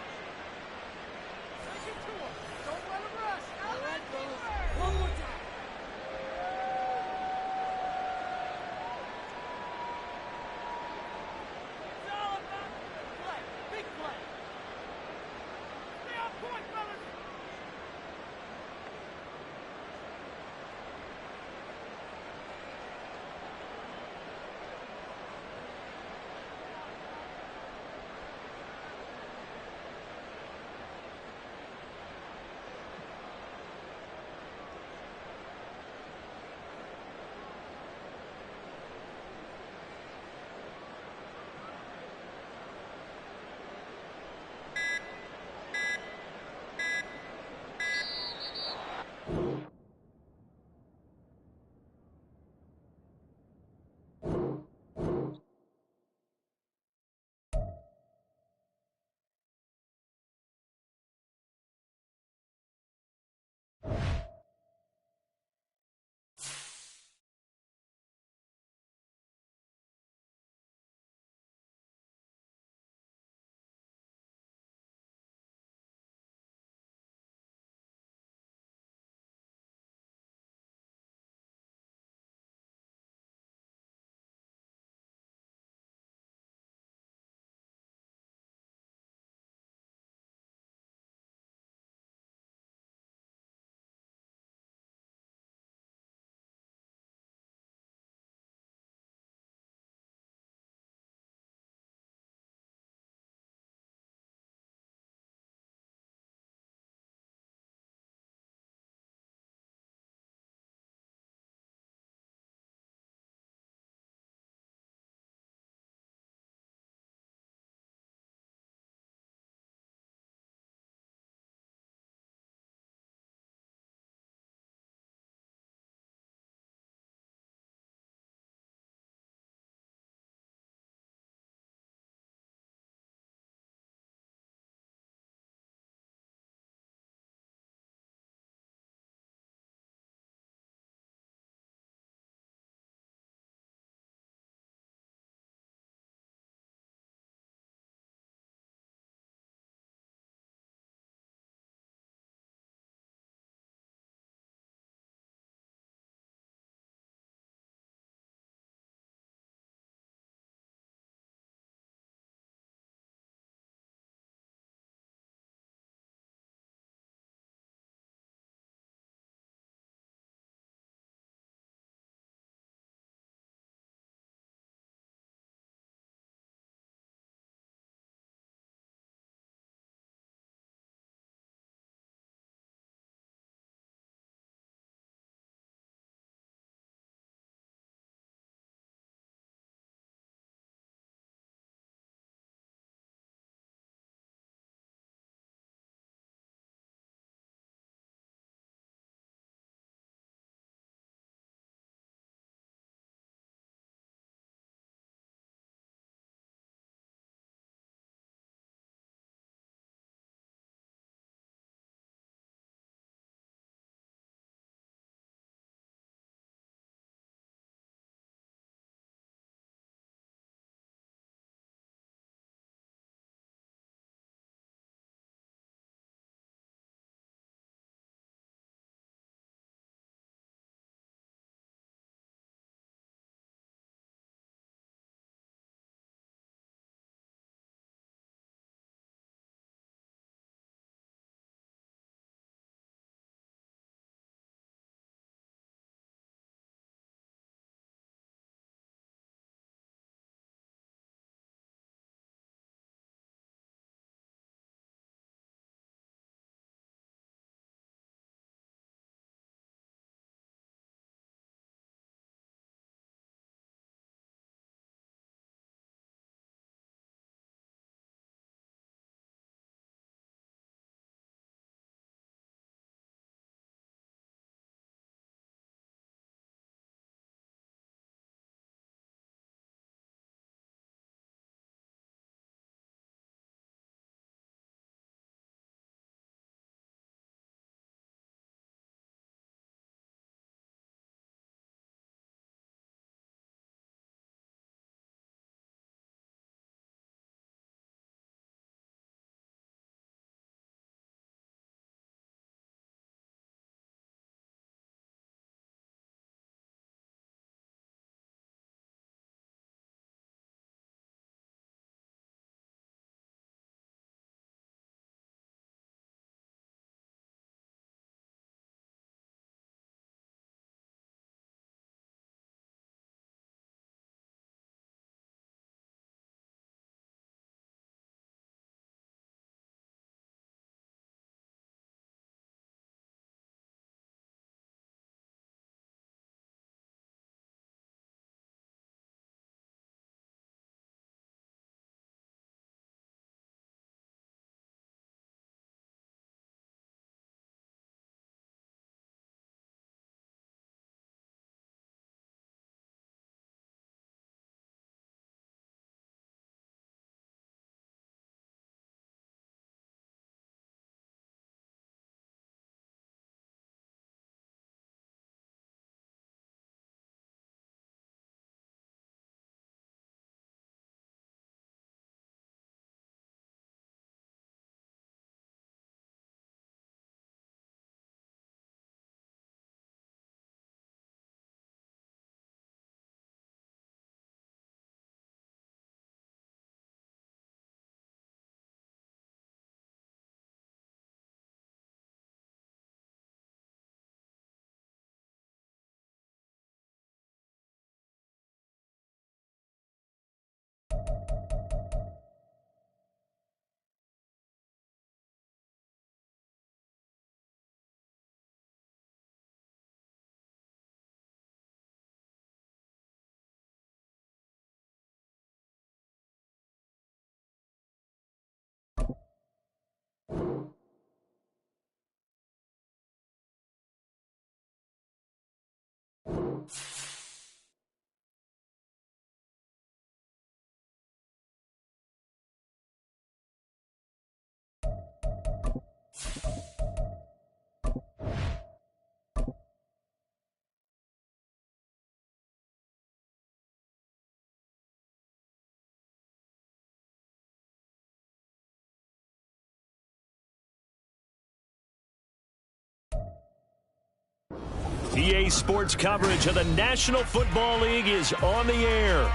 EA Sports coverage of the National Football League is on the air.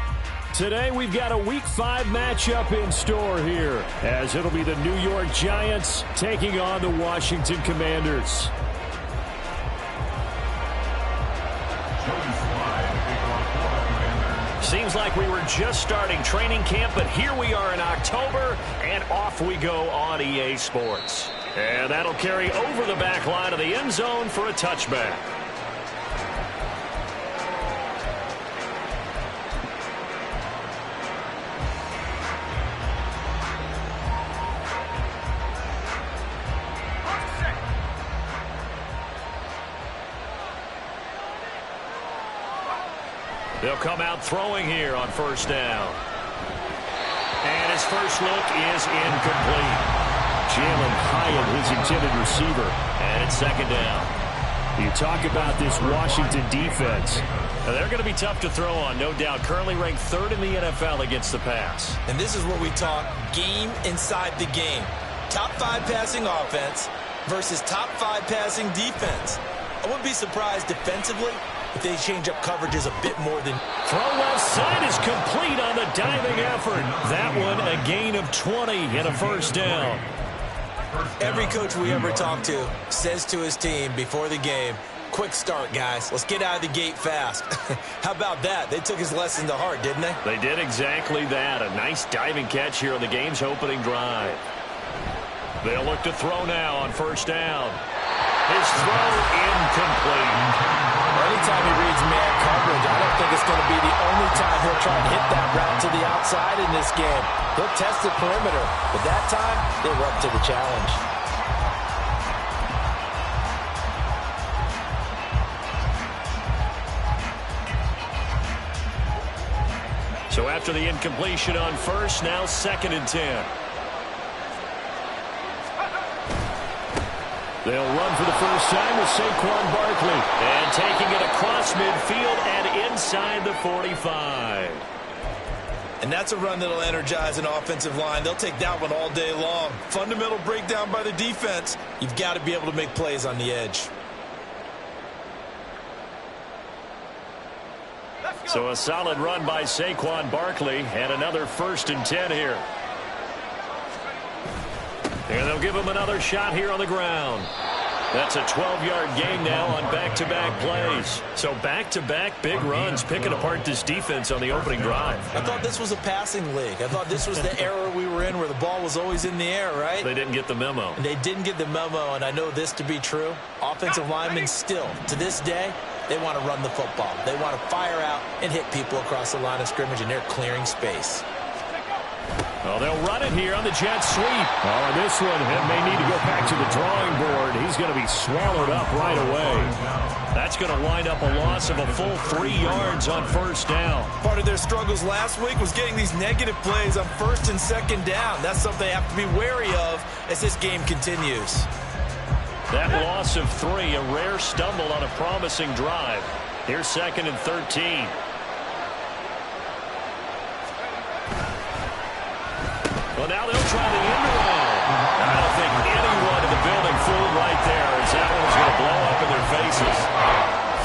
Today we've got a Week 5 matchup in store here, as it'll be the New York Giants taking on the Washington Commanders. Seems like we were just starting training camp, but here we are in October, and off we go on EA Sports. And that'll carry over the back line of the end zone for a touchback. They'll come out throwing here on first down. And his first look is incomplete. Jalen Hyatt, his intended receiver. And it's second down. You talk about this Washington defense. Now, they're going to be tough to throw on, no doubt. Currently ranked 3rd in the NFL against the pass. And this is what we talk, game inside the game. Top 5 passing offense versus top 5 passing defense. I wouldn't be surprised defensively if they change up coverages a bit more than... Throw left side is complete on the diving effort. That one a gain of 20 and a first down. Every coach we ever talk to says to his team before the game, quick start, guys. Let's get out of the gate fast. How about that? They took his lesson to heart, didn't they? They did exactly that. A nice diving catch here on the game's opening drive. They'll look to throw now on first down. His throw incomplete. Anytime he reads man coverage, I don't think it's going to be the only time he'll try and hit that route to the outside in this game. He'll test the perimeter, but that time, they were up to the challenge. So after the incompletion on first, now 2nd and 10. They'll run for the first time with Saquon Barkley. And taking it across midfield and inside the 45. And that's a run that'll energize an offensive line. They'll take that one all day long. Fundamental breakdown by the defense. You've got to be able to make plays on the edge. So a solid run by Saquon Barkley and another 1st and 10 here. And they'll give him another shot here on the ground. That's a 12-yard gain now on back-to-back plays. So back-to-back big runs picking apart this defense on the opening drive. I thought this was a passing league. I thought this was the era we were in where the ball was always in the air, right? They didn't get the memo. And they didn't get the memo, and I know this to be true. Offensive linemen still, to this day, they want to run the football. They want to fire out and hit people across the line of scrimmage, and they're clearing space. Well, they'll run it here on the jet sweep. Oh, and this one may need to go back to the drawing board. He's going to be swallowed up right away. That's going to wind up a loss of a full 3 yards on first down. Part of their struggles last week was getting these negative plays on 1st and 2nd down. That's something they have to be wary of as this game continues. That loss of 3, a rare stumble on a promising drive. Here's 2nd and 13. Well, now they'll try the end around. I don't think anyone in the building fooled right there, as that one's going to blow up in their faces.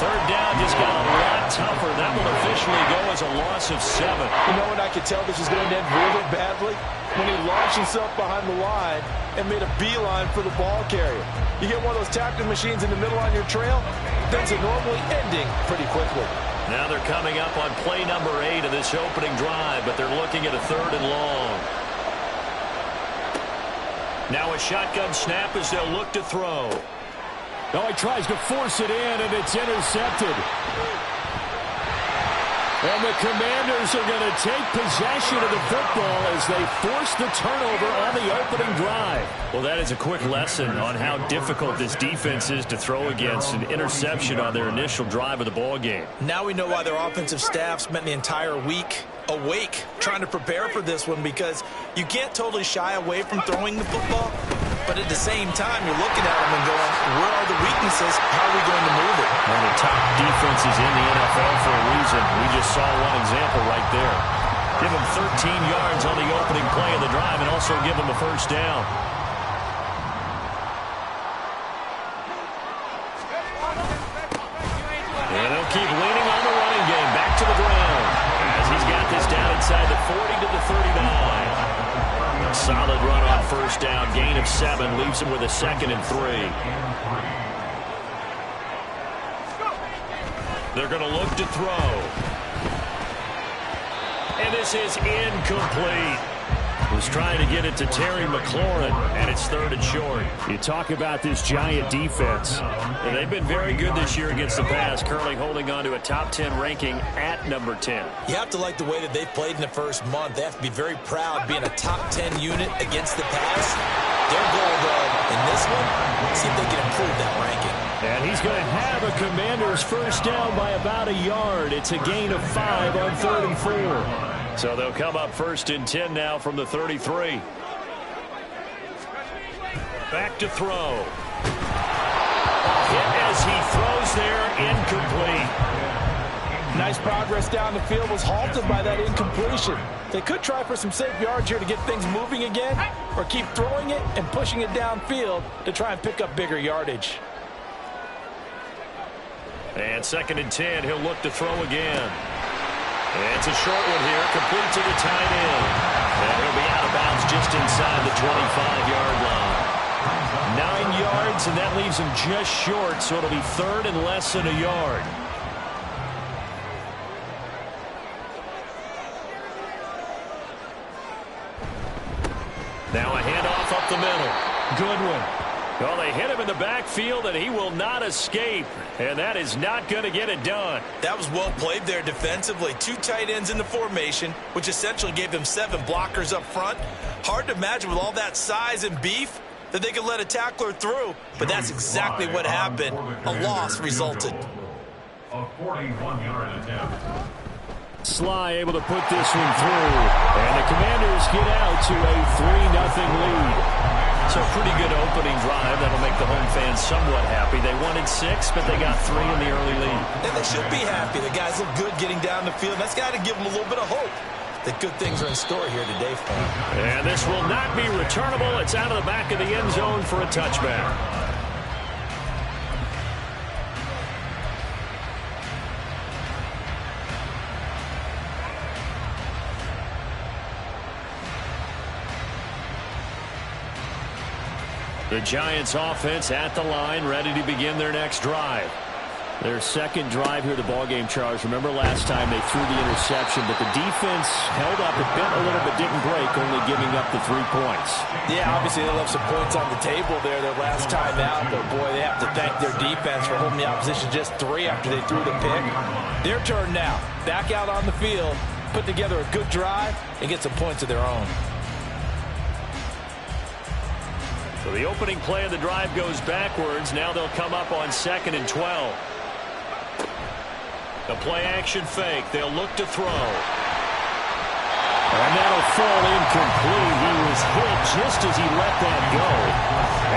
3rd down just got a lot tougher. That will officially go as a loss of 7. You know when I could tell this was going to end really badly? When he launched himself behind the line and made a beeline for the ball carrier. You get one of those tackling machines in the middle on your trail, things are normally ending pretty quickly. Now they're coming up on play number 8 of this opening drive, but they're looking at a 3rd and long. Now a shotgun snap as they'll look to throw. Oh, he tries to force it in, and it's intercepted. And the Commanders are going to take possession of the football as they force the turnover on the opening drive. Well, that is a quick lesson on how difficult this defense is to throw against. An interception on their initial drive of the ball game. Now we know why their offensive staff spent the entire week awake trying to prepare for this one, because you can't totally shy away from throwing the football, but at the same time you're looking at them and going, where are the weaknesses? How are we going to move it? One of the top defenses in the NFL for a reason. We just saw one example right there. Give them 13 yards on the opening play of the drive and also give them a first down. inside the 40 to the 39. Solid run on first down. Gain of 7 leaves him with a 2nd and 3. They're going to look to throw. And this is incomplete. Was trying to get it to Terry McLaurin, and it's 3rd and short. You talk about this Giant defense. And they've been very good this year against the pass, currently holding on to a top 10 ranking at number 10. You have to like the way that they've played in the first month. They have to be very proud being a top 10 unit against the pass. Their goal, though, in this one, see if they can improve that ranking. And he's going to have a Commander's first down by about a yard. It's a gain of 5 on 3rd and 4. So they'll come up 1st and 10 now from the 33. Back to throw. Hit as he throws there, incomplete. Nice progress down the field, was halted by that incompletion. They could try for some safe yards here to get things moving again, or keep throwing it and pushing it downfield to try and pick up bigger yardage. And 2nd and 10, he'll look to throw again. It's a short one here, complete to the tight end. And he'll be out of bounds just inside the 25-yard line. 9 yards, and that leaves him just short, so it'll be 3rd and less than a yard. Now a handoff up the middle. Good one. Well, they hit him in the backfield, and he will not escape. And that is not going to get it done. That was well played there defensively. 2 tight ends in the formation, which essentially gave them 7 blockers up front. Hard to imagine with all that size and beef that they could let a tackler through. But that's exactly what happened. A loss resulted. A 41-yard attempt. Sly able to put this one through. And the Commanders get out to a 3-0 lead. So a pretty good opening drive. That'll make the home fans somewhat happy. They wanted 6, but they got 3 in the early lead. And they should be happy. The guys look good getting down the field. That's got to give them a little bit of hope that good things are in store here today for them. And this will not be returnable. It's out of the back of the end zone for a touchback. The Giants offense at the line, ready to begin their next drive. Their 2nd drive here, the ballgame, Charles. Remember last time they threw the interception, but the defense held up. It bent a little bit, didn't break, only giving up the 3 points. Yeah, obviously they left some points on the table there their last time out, but boy, they have to thank their defense for holding the opposition just 3 after they threw the pick. Their turn now. Back out on the field, put together a good drive, and get some points of their own. So the opening play of the drive goes backwards. Now they'll come up on 2nd and 12. The play-action fake. They'll look to throw. And that'll fall incomplete. He was hit just as he let that go.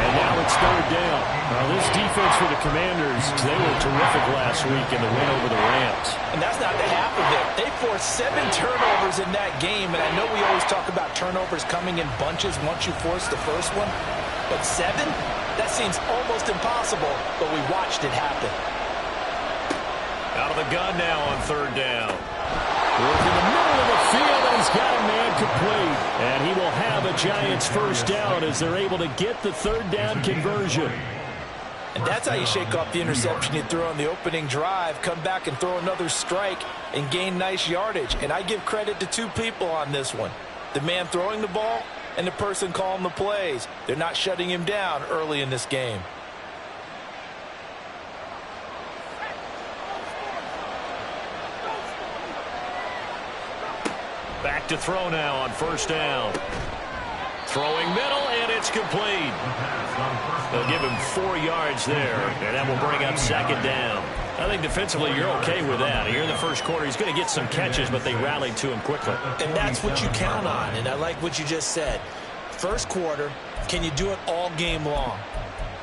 And now it's 3rd down. Now this defense for the Commanders, they were terrific last week in the win over the Rams. And that's not the half of it. They forced 7 turnovers in that game, and I know we always talk about turnovers coming in bunches once you force the first one. But 7? That seems almost impossible, but we watched it happen. Out of the gun now on 3rd down. Work in the middle of the field, and he's got a man complete. And he will have a Giants first down as they're able to get the 3rd down conversion. And that's how you shake off the interception you threw on the opening drive, come back and throw another strike and gain nice yardage. And I give credit to 2 people on this one. The man throwing the ball and the person calling the plays. They're not shutting him down early in this game. Back to throw now on 1st down. Throwing middle, and it's complete. They'll give him 4 yards there, and that will bring up 2nd down. I think defensively you're okay with that. Here in the first quarter, he's going to get some catches, but they rallied to him quickly. And that's what you count on, and I like what you just said. First quarter, can you do it all game long?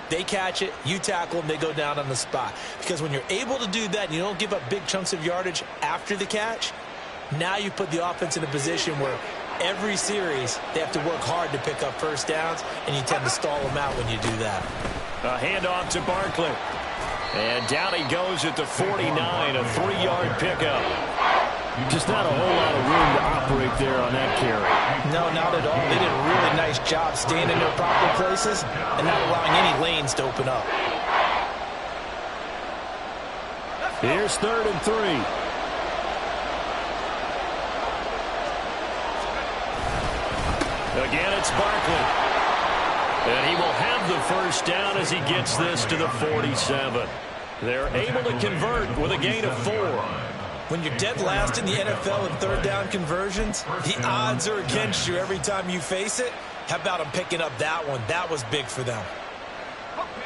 They catch it, you tackle them, they go down on the spot. Because when you're able to do that and you don't give up big chunks of yardage after the catch, now you put the offense in a position where every series they have to work hard to pick up first downs, and you tend to stall them out when you do that. A handoff to Barkley. And down he goes at the 49, a 3-yard pickup. Just not a whole lot of room to operate there on that carry. No, not at all. They did a really nice job staying in their proper places and not allowing any lanes to open up. Here's 3rd and 3. Again, it's Barkley. And he will have the first down as he gets this to the 47. They're able to convert with a gain of 4. When you're dead last in the NFL in third down conversions, the odds are against you every time you face it. How about them picking up that one? That was big for them.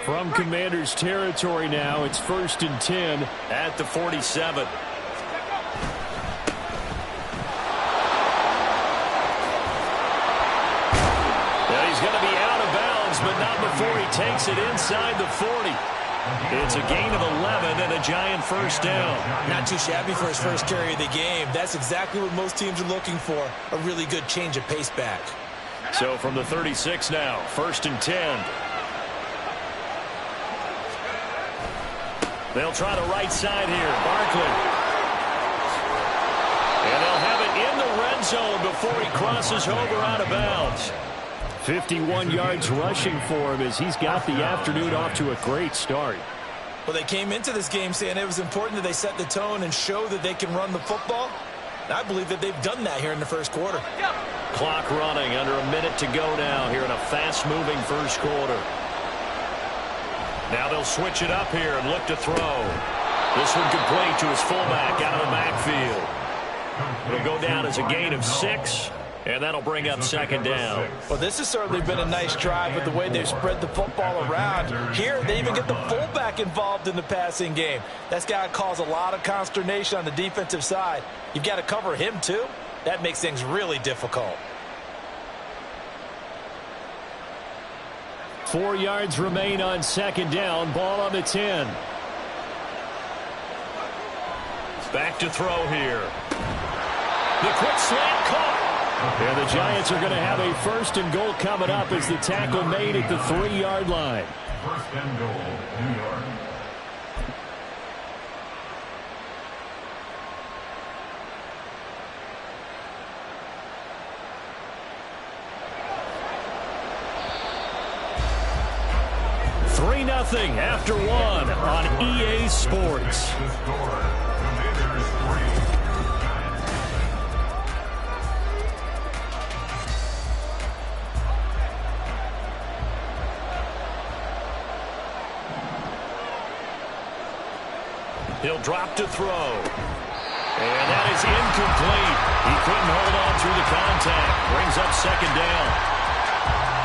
From Commanders territory now, it's 1st and 10 at the 47. Now he's going to be out of bounds, but not before he takes it inside the 40. It's a gain of 11 and a Giant first down. Not too shabby for his first carry of the game. That's exactly what most teams are looking for, a really good change of pace back. So from the 36 now, 1st and 10. They'll try the right side here. Barkley. And they'll have it in the red zone before he crosses over out of bounds. 51 yards rushing for him as he's got the afternoon off to a great start. Well, they came into this game saying it was important that they set the tone and show that they can run the football. And I believe that they've done that here in the first quarter. Clock running, under a minute to go now here in a fast-moving first quarter. Now they'll switch it up here and look to throw. This one complete to his fullback out of the backfield. It'll go down as a gain of 6. And that'll bring up 2nd down. Well, this has certainly been a nice drive with the way they've spread the football around. Here, they even get the fullback involved in the passing game. That's got to cause a lot of consternation on the defensive side. You've got to cover him, too. That makes things really difficult. 4 yards remain on 2nd down. Ball on the 10. Back to throw here. The quick slant caught. And the Giants are going to have a 1st and goal coming up as the tackle made at the 3-yard line. 1st and goal, New York. Nothing after 1 on EA Sports. He'll drop to throw. And that is incomplete. He couldn't hold on through the contact. Brings up 2nd down.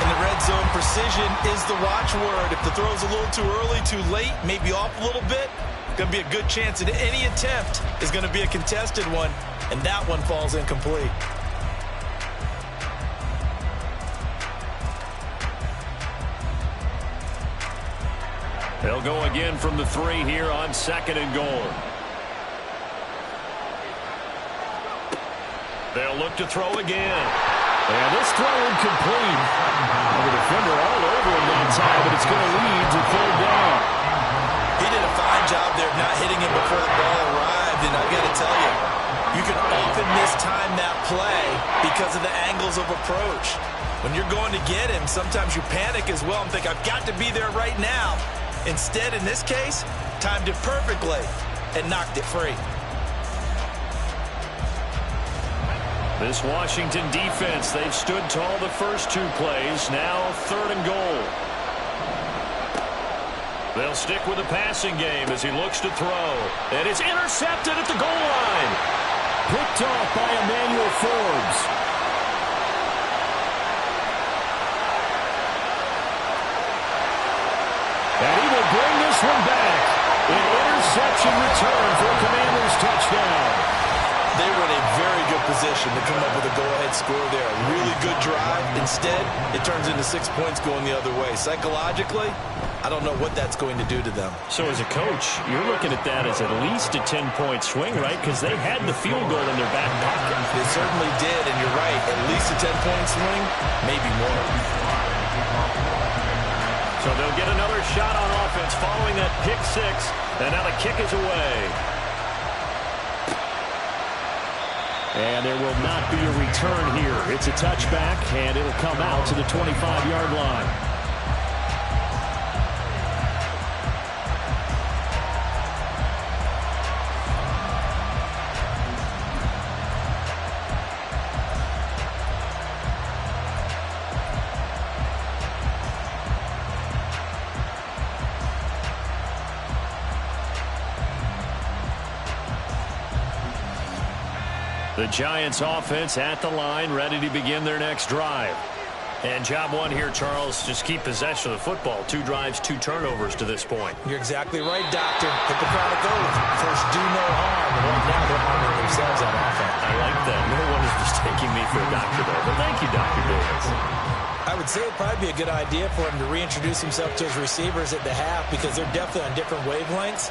In the red zone, precision is the watchword. If the throw's a little too early, too late, maybe off a little bit, going to be a good chance that any attempt is going to be a contested one, and that one falls incomplete. They'll go again from the 3 here on 2nd and goal. They'll look to throw again. And this throw incomplete. The defender all over him that time, but it's going to lead to 3rd down. He did a fine job there of not hitting him before the ball arrived, and I've got to tell you, you can often mistime that play because of the angles of approach. When you're going to get him, sometimes you panic as well and think, I've got to be there right now. Instead, in this case, timed it perfectly and knocked it free. This Washington defense, they've stood tall the first 2 plays. Now 3rd and goal. They'll stick with the passing game as he looks to throw. And it's intercepted at the goal line. Picked off by Emmanuel Forbes. And he will bring this one back. An interception return for a Commanders touchdown. They were in a very good position to come up with a go-ahead score there. A really good drive. Instead, it turns into 6 points going the other way. Psychologically, I don't know what that's going to do to them. So as a coach, you're looking at that as at least a 10-point swing, right? Because they had the field goal in their back pocket. They certainly did, and you're right. At least a 10-point swing, maybe more. So they'll get another shot on offense following that pick 6, and now the kick is away. And there will not be a return here. It's a touchback, and it'll come out to the 25-yard line. The Giants offense at the line, ready to begin their next drive. And job one here, Charles, just keep possession of the football. 2 drives, 2 turnovers to this point. You're exactly right, Doctor. Hippocratic oath. First, do no harm. And right now, they're harming themselves on offense. I like that. No one is mistaking me for a doctor there. But thank you, Dr. Davis. I would say it'd probably be a good idea for him to reintroduce himself to his receivers at the half because they're definitely on different wavelengths.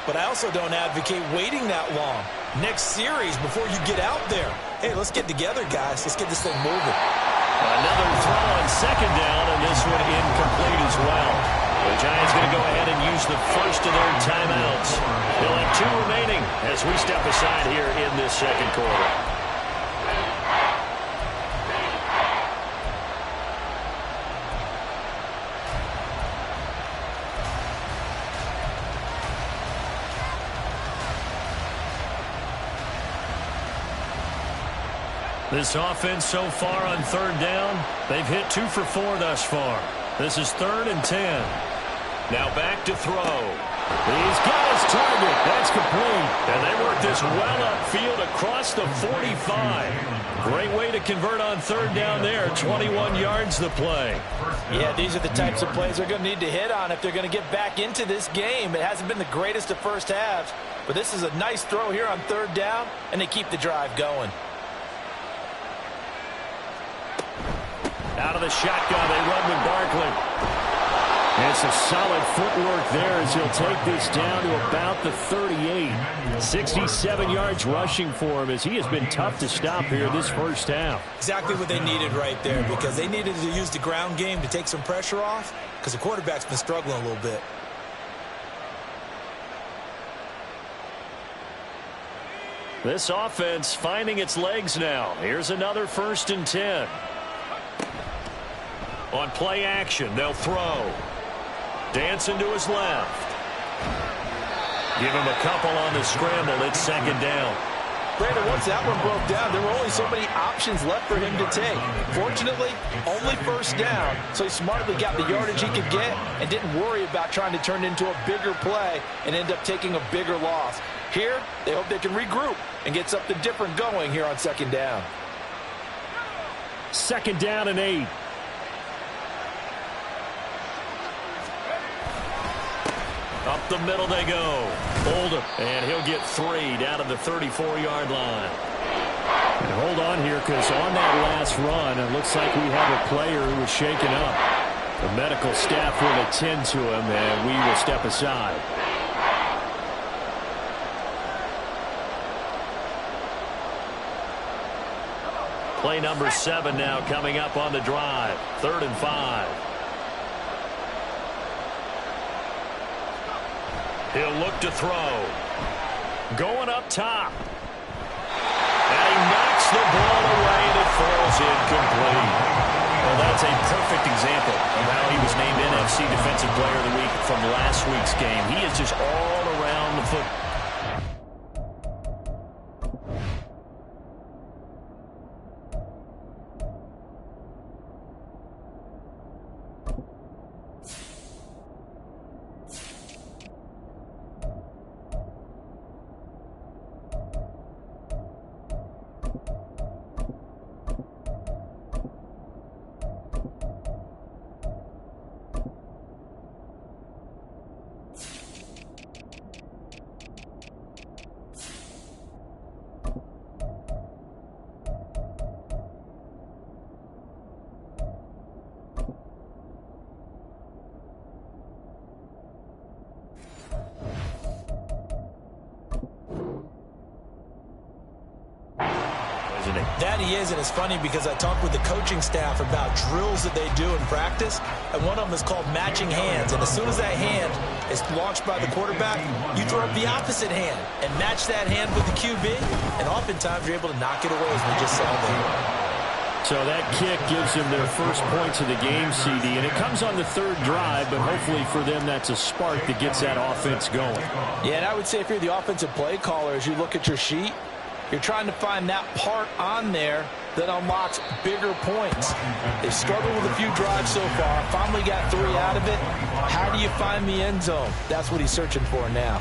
But I also don't advocate waiting that long. Next series before you get out there. Hey, let's get together, guys. Let's get this thing moving. Another throw on second down, and this one incomplete as well. The Giants going to go ahead and use the first of their timeouts. They'll have 2 remaining as we step aside here in this second quarter. This offense so far on third down, they've hit 2 for 4 thus far. This is 3rd and 10. Now back to throw. He's got his target. That's complete. And they work this well upfield across the 45. Great way to convert on third down there. 21 yards the play. Yeah, these are the types of plays they're going to need to hit on if they're going to get back into this game. It hasn't been the greatest of first halves, but this is a nice throw here on third down, and they keep the drive going. Out of the shotgun, they run with Barkley. It's a solid footwork there as he'll take this down to about the 38. 67 yards rushing for him as he has been tough to stop here this first half. Exactly what they needed right there because they needed to use the ground game to take some pressure off because the quarterback's been struggling a little bit. This offense finding its legs now. Here's another 1st and 10. On play action, they'll throw. Dancing to his left. Give him a couple on the scramble. It's second down. Brandon, once that one broke down, there were only so many options left for him to take. Fortunately, only first down, so he smartly got the yardage he could get and didn't worry about trying to turn it into a bigger play and end up taking a bigger loss. Here, they hope they can regroup and get something different going here on second down. 2nd down and 8. Up the middle they go. Oldham, and he'll get 3 down to the 34-yard line. And hold on here because on that last run, it looks like we have a player who was shaken up. The medical staff will attend to him, and we will step aside. Play number 7 now coming up on the drive. 3rd and 5. He'll look to throw. Going up top. And he knocks the ball away and it falls incomplete. Well, that's a perfect example of how he was named NFC Defensive Player of the Week from last week's game. He is just all around the foot. That he is, and it's funny because I talked with the coaching staff about drills that they do in practice, and one of them is called matching hands. And as soon as that hand is launched by the quarterback, you throw up the opposite hand and match that hand with the QB, and oftentimes you're able to knock it away, as we just saw there. So that kick gives them their first points of the game, CD, and it comes on the third drive, but hopefully for them that's a spark that gets that offense going. Yeah, and I would say if you're the offensive play caller, as you look at your sheet, you're trying to find that part on there that unlocks bigger points. They've struggled with a few drives so far. Finally got 3 out of it. How do you find the end zone? That's what he's searching for now.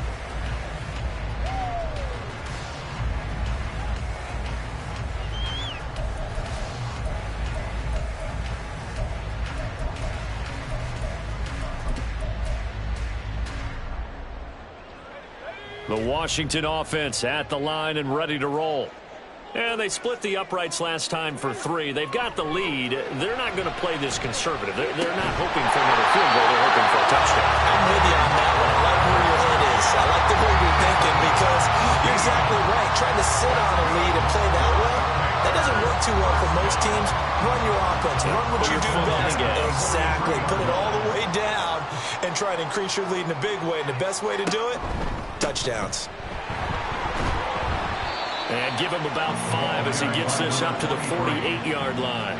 The Washington offense at the line and ready to roll. And they split the uprights last time for 3. They've got the lead. They're not going to play this conservative. They're not hoping for another field goal. They're hoping for a touchdown. I'm with you on that one. I like where your head is. I like the way you're thinking because you're exactly right. Trying to sit on a lead and play that way, that doesn't work too well for most teams. Run your offense. Run what you do best. Exactly. Put it all the way down and try to increase your lead in a big way. And the best way to do it, touchdowns. And give him about 5 as he gets this up to the 48-yard line.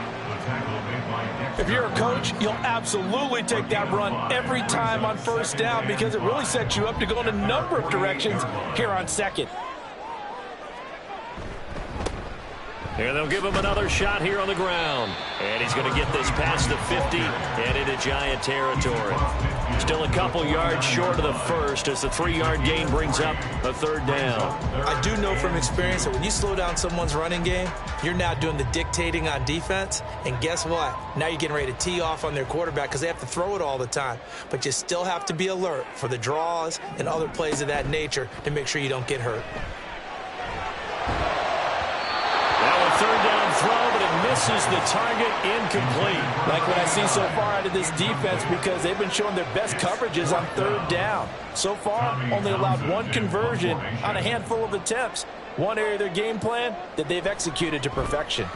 If you're a coach, you'll absolutely take that run every time on first down because it really sets you up to go in a number of directions here on second. And they'll give him another shot here on the ground. And he's going to get this past the 50 and into Giant territory. Still a couple yards short of the first as the 3-yard gain brings up a third down. I do know from experience that when you slow down someone's running game, you're now doing the dictating on defense. And guess what? Now you're getting ready to tee off on their quarterback because they have to throw it all the time. But you still have to be alert for the draws and other plays of that nature to make sure you don't get hurt. Third down throw, but it misses the target, incomplete. Like what I see so far out of this defense because they've been showing their best coverages on third down. So far, only allowed 1 conversion on a handful of attempts. One area of their game plan that they've executed to perfection.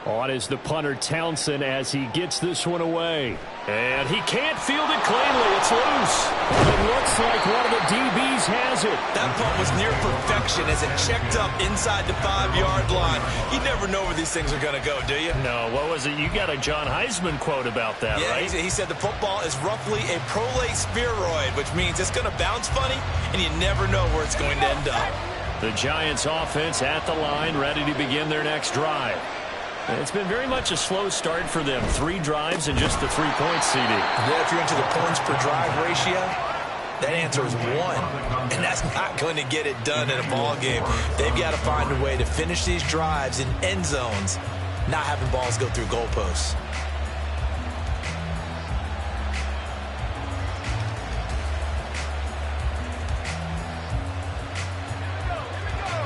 On is the punter Townsend as he gets this one away. And he can't field it cleanly. It's loose. It looks like one of the DBs has it. That punt was near perfection as it checked up inside the 5-yard line. You never know where these things are going to go, do you? No, what was it? You got a John Heisman quote about that, right? Yeah, he said the football is roughly a prolate spheroid, which means it's going to bounce funny, and you never know where it's going to end up. The Giants offense at the line, ready to begin their next drive. It's been very much a slow start for them. 3 drives and just the 3 points, CD. Yeah, if you're into the points per drive ratio, that answer is 1. And that's not going to get it done in a ball game. They've got to find a way to finish these drives in end zones, not having balls go through goalposts.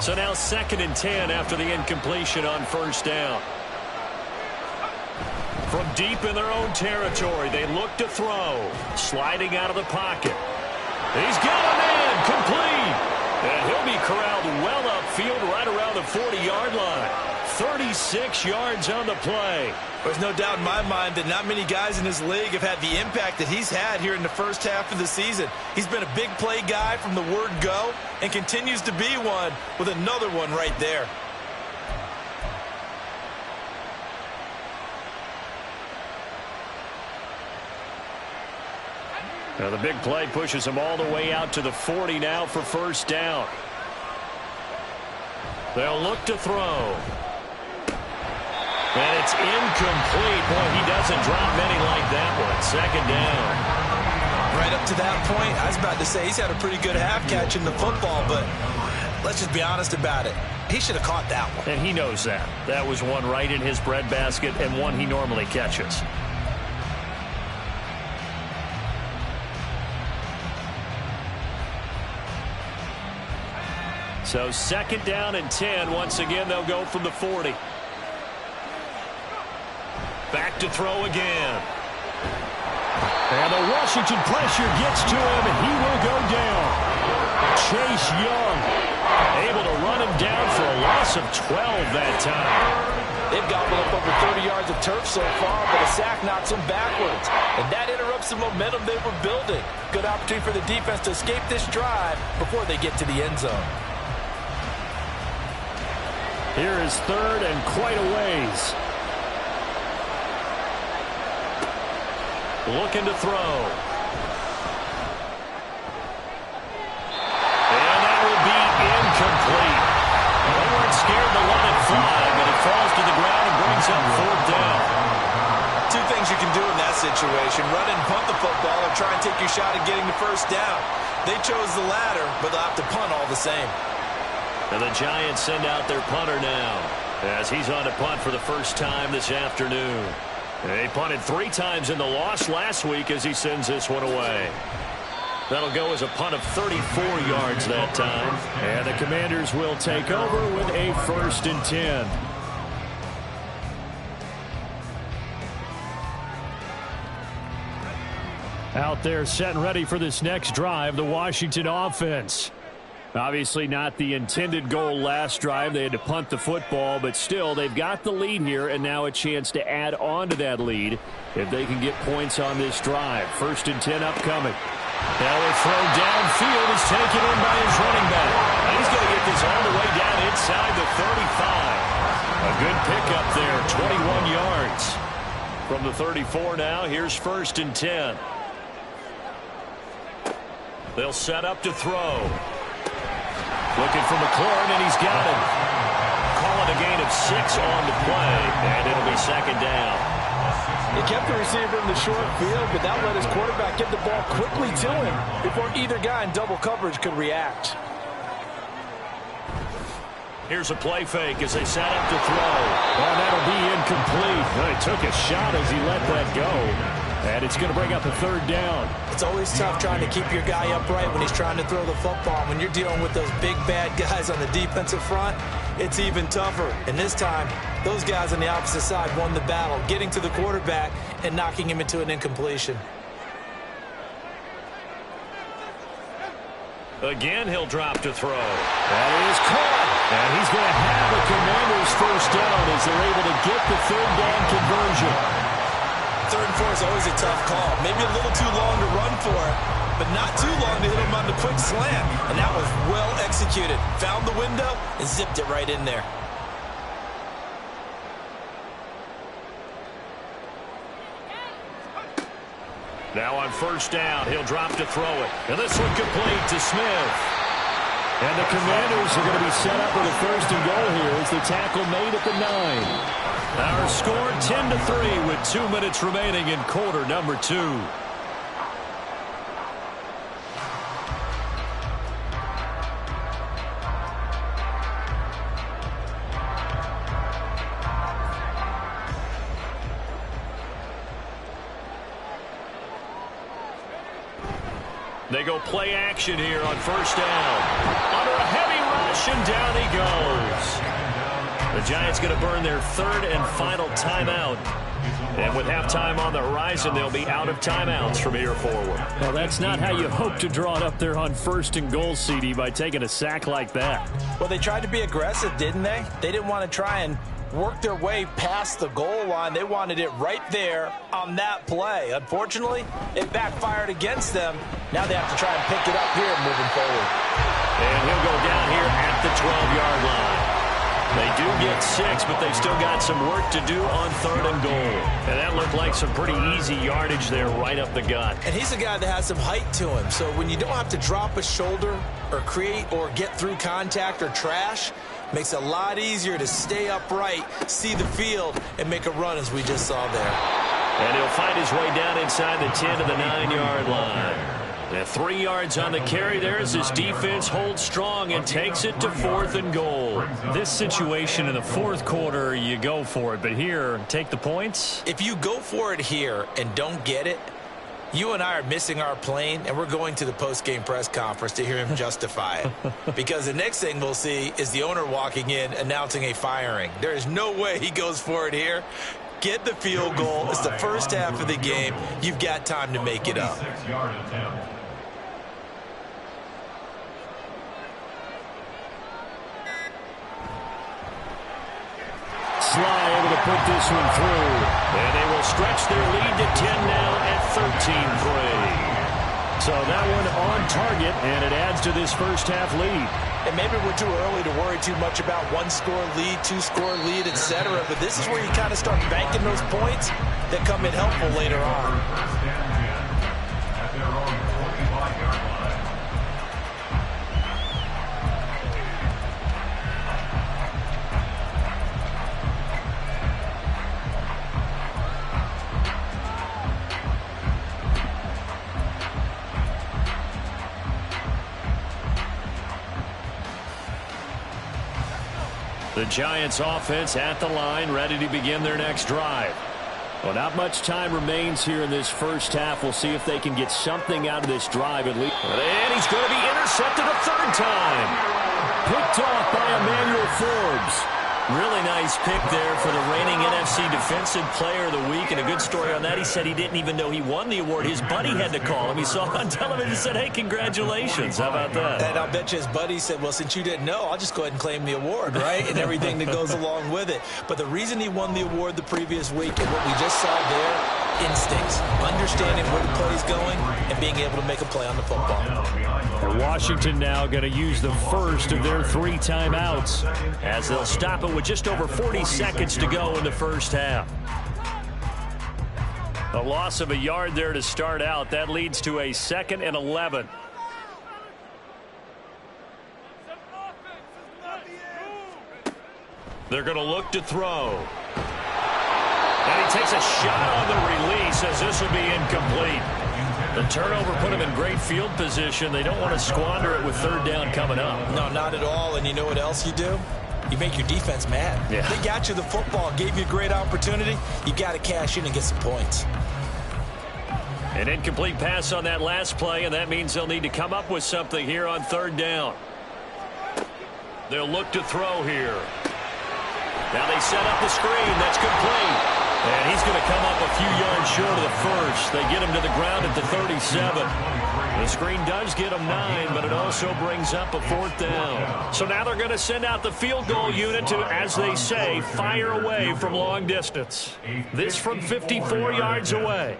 So now 2nd and 10 after the incompletion on first down. From deep in their own territory, they look to throw. Sliding out of the pocket. He's got a man complete. And he'll be corralled well upfield right around the 40-yard line. 36 yards on the play. There's no doubt in my mind that not many guys in this league have had the impact that he's had here in the first half of the season. He's been a big play guy from the word go and continues to be one with another one right there. Now the big play pushes him all the way out to the 40 now for first down. They'll look to throw. And it's incomplete. Boy, he doesn't drop many like that one. 2nd down. Right up to that point, I was about to say he's had a pretty good half catching the football, but let's just be honest about it. He should have caught that one. And he knows that. That was one right in his breadbasket and one he normally catches. So 2nd down and 10. Once again, they'll go from the 40. Back to throw again. And the Washington pressure gets to him, and he will go down. Chase Young able to run him down for a loss of 12 that time. They've gobbled up over 30 yards of turf so far, but a sack knocks them backwards. And that interrupts the momentum they were building. Good opportunity for the defense to escape this drive before they get to the end zone. Here is third and quite a ways. Looking to throw. And that will be incomplete. They weren't scared to let it fly, but it falls to the ground and brings up fourth down. Two things you can do in that situation: run and punt the football, or try and take your shot at getting the first down. They chose the latter, but they'll have to punt all the same. And the Giants send out their punter now, as he's on to punt for the first time this afternoon. They punted 3 times in the loss last week as he sends this one away. That'll go as a punt of 34 yards that time. And the Commanders will take over with a 1st and 10. Out there set and ready for this next drive, the Washington offense. Obviously not the intended goal last drive. They had to punt the football, but still they've got the lead here, and now a chance to add on to that lead if they can get points on this drive. 1st and 10 upcoming. Now a throw downfield is taken in by his running back. And he's going to get this all the way down inside the 35. A good pickup there, 21 yards. From the 34 now, here's 1st and 10. They'll set up to throw. Looking for McLaurin, and he's got him. Call it a gain of 6 on the play, and it'll be 2nd down. He kept the receiver in the short field, but that let his quarterback get the ball quickly to him before either guy in double coverage could react. Here's a play fake as they set up to throw. Oh, that'll be incomplete. He took a shot as he let that go. And it's going to bring up a 3rd down. It's always tough trying to keep your guy upright when he's trying to throw the football. When you're dealing with those big, bad guys on the defensive front, it's even tougher. And this time, those guys on the opposite side won the battle, getting to the quarterback and knocking him into an incompletion. Again, he'll drop to throw. That is caught. And he's going to have a Commanders 1st down as they're able to get the 3rd down conversion. 3rd and 4 is always a tough call. Maybe a little too long to run for it, but not too long to hit him on the quick slant. And that was well executed. Found the window and zipped it right in there. Now on 1st down, he'll drop to throw it. And this one complete to Smith. And the Commanders are going to be set up with a 1st and goal here as the tackle made at the 9. Our score 10-3 with 2 minutes remaining in quarter number 2. They go play action here on 1st down. Under a heavy rush, and down he goes. The Giants going to burn their 3rd and final timeout. And with halftime on the horizon, they'll be out of timeouts from here forward. Well, that's not how you hope to draw it up there on 1st and goal, CD, by taking a sack like that. Well, they tried to be aggressive, didn't they? They didn't want to try and work their way past the goal line. They wanted it right there on that play. Unfortunately, it backfired against them. Now they have to try and pick it up here moving forward. And he'll go down here at the 12-yard line. They do get 6, but they still got some work to do on 3rd and goal. And that looked like some pretty easy yardage there right up the gut. And he's a guy that has some height to him. So when you don't have to drop a shoulder or create or get through contact or trash, makes it a lot easier to stay upright, see the field, and make a run as we just saw there. And he'll find his way down inside the 10 to the 9-yard line. And 3 yards on the carry there as his defense holds strong and takes it to 4th and goal. This situation in the 4th quarter, you go for it. But here, take the points. If you go for it here and don't get it, you and I are missing our plane, and we're going to the post-game press conference to hear him justify it. Because the next thing we'll see is the owner walking in announcing a firing. There is no way he goes for it here. Get the field goal. It's the first half of the game. You've got time to make it up. 6-yard attempt. Sly able put this one through. And they will stretch their lead to 10 now at 13-3. So that one on target, and it adds to this first half lead. And maybe we're too early to worry too much about one-score lead, two-score lead, etc. But this is where you kind of start banking those points that come in helpful later on. At their own 45-yard line. The Giants offense at the line, ready to begin their next drive. Well, not much time remains here in this first half. We'll see if they can get something out of this drive at least. And he's going to be intercepted a third time. Picked off by Emmanuel Forbes. Really nice pick there for the reigning NFC Defensive Player of the Week. And a good story on that. He said he didn't even know he won the award. His buddy had to call him. He saw on television and said, hey, congratulations. How about that? And I'll bet you his buddy said, well, since you didn't know, I'll just go ahead and claim the award, right? And everything that goes along with it. But the reason he won the award the previous week and what we just saw there, instincts, understanding where the play is going and being able to make a play on the football. And Washington now going to use the first of their 3 timeouts as they'll stop it with just over 40 seconds to go in the first half. A loss of a yard there to start out. That leads to a 2nd and 11. They're going to look to throw. And he takes a shot on the release as this will be incomplete. The turnover put him in great field position. They don't want to squander it with 3rd down coming up. No, not at all. And you know what else you do? You make your defense mad. Yeah. They got you the football, gave you a great opportunity. You got to cash in and get some points. An incomplete pass on that last play, and that means they'll need to come up with something here on 3rd down. They'll look to throw here. Now they set up the screen. That's complete. And he's going to come up a few yards short of the first. They get him to the ground at the 37. The screen does get him 9, but it also brings up a 4th down. So now they're going to send out the field goal unit to, as they say, fire away from long distance. This from 54 yards away.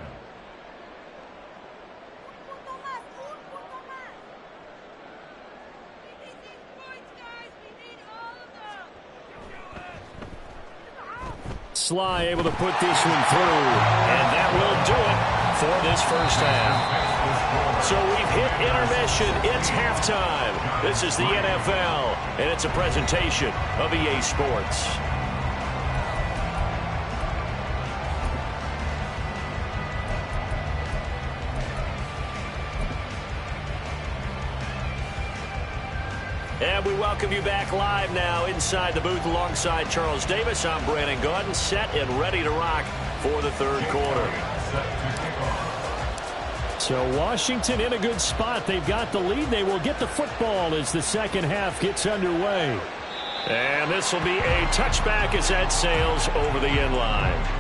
Sly able to put this one through, and that will do it for this first half. So we've hit intermission. It's halftime. This is the NFL, and it's a presentation of EA Sports. And we welcome you back live now inside the booth alongside Charles Davis. I'm Brandon Gaudin, set and ready to rock for the 3rd quarter. So Washington in a good spot. They've got the lead. They will get the football as the second half gets underway. And this will be a touchback as that sails over the end line.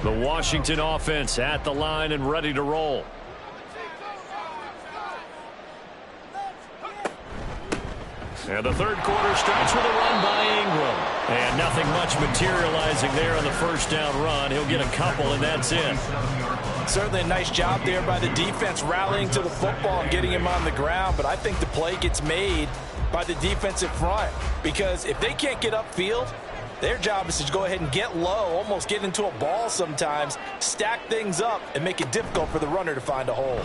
The Washington offense at the line and ready to roll. And the 3rd quarter starts with a run by Ingram. And nothing much materializing there on the first down run. He'll get a couple, and that's it. Certainly a nice job there by the defense rallying to the football and getting him on the ground. But I think the play gets made by the defensive front. Because if they can't get upfield, their job is to go ahead and get low, almost get into a ball sometimes, stack things up, and make it difficult for the runner to find a hole.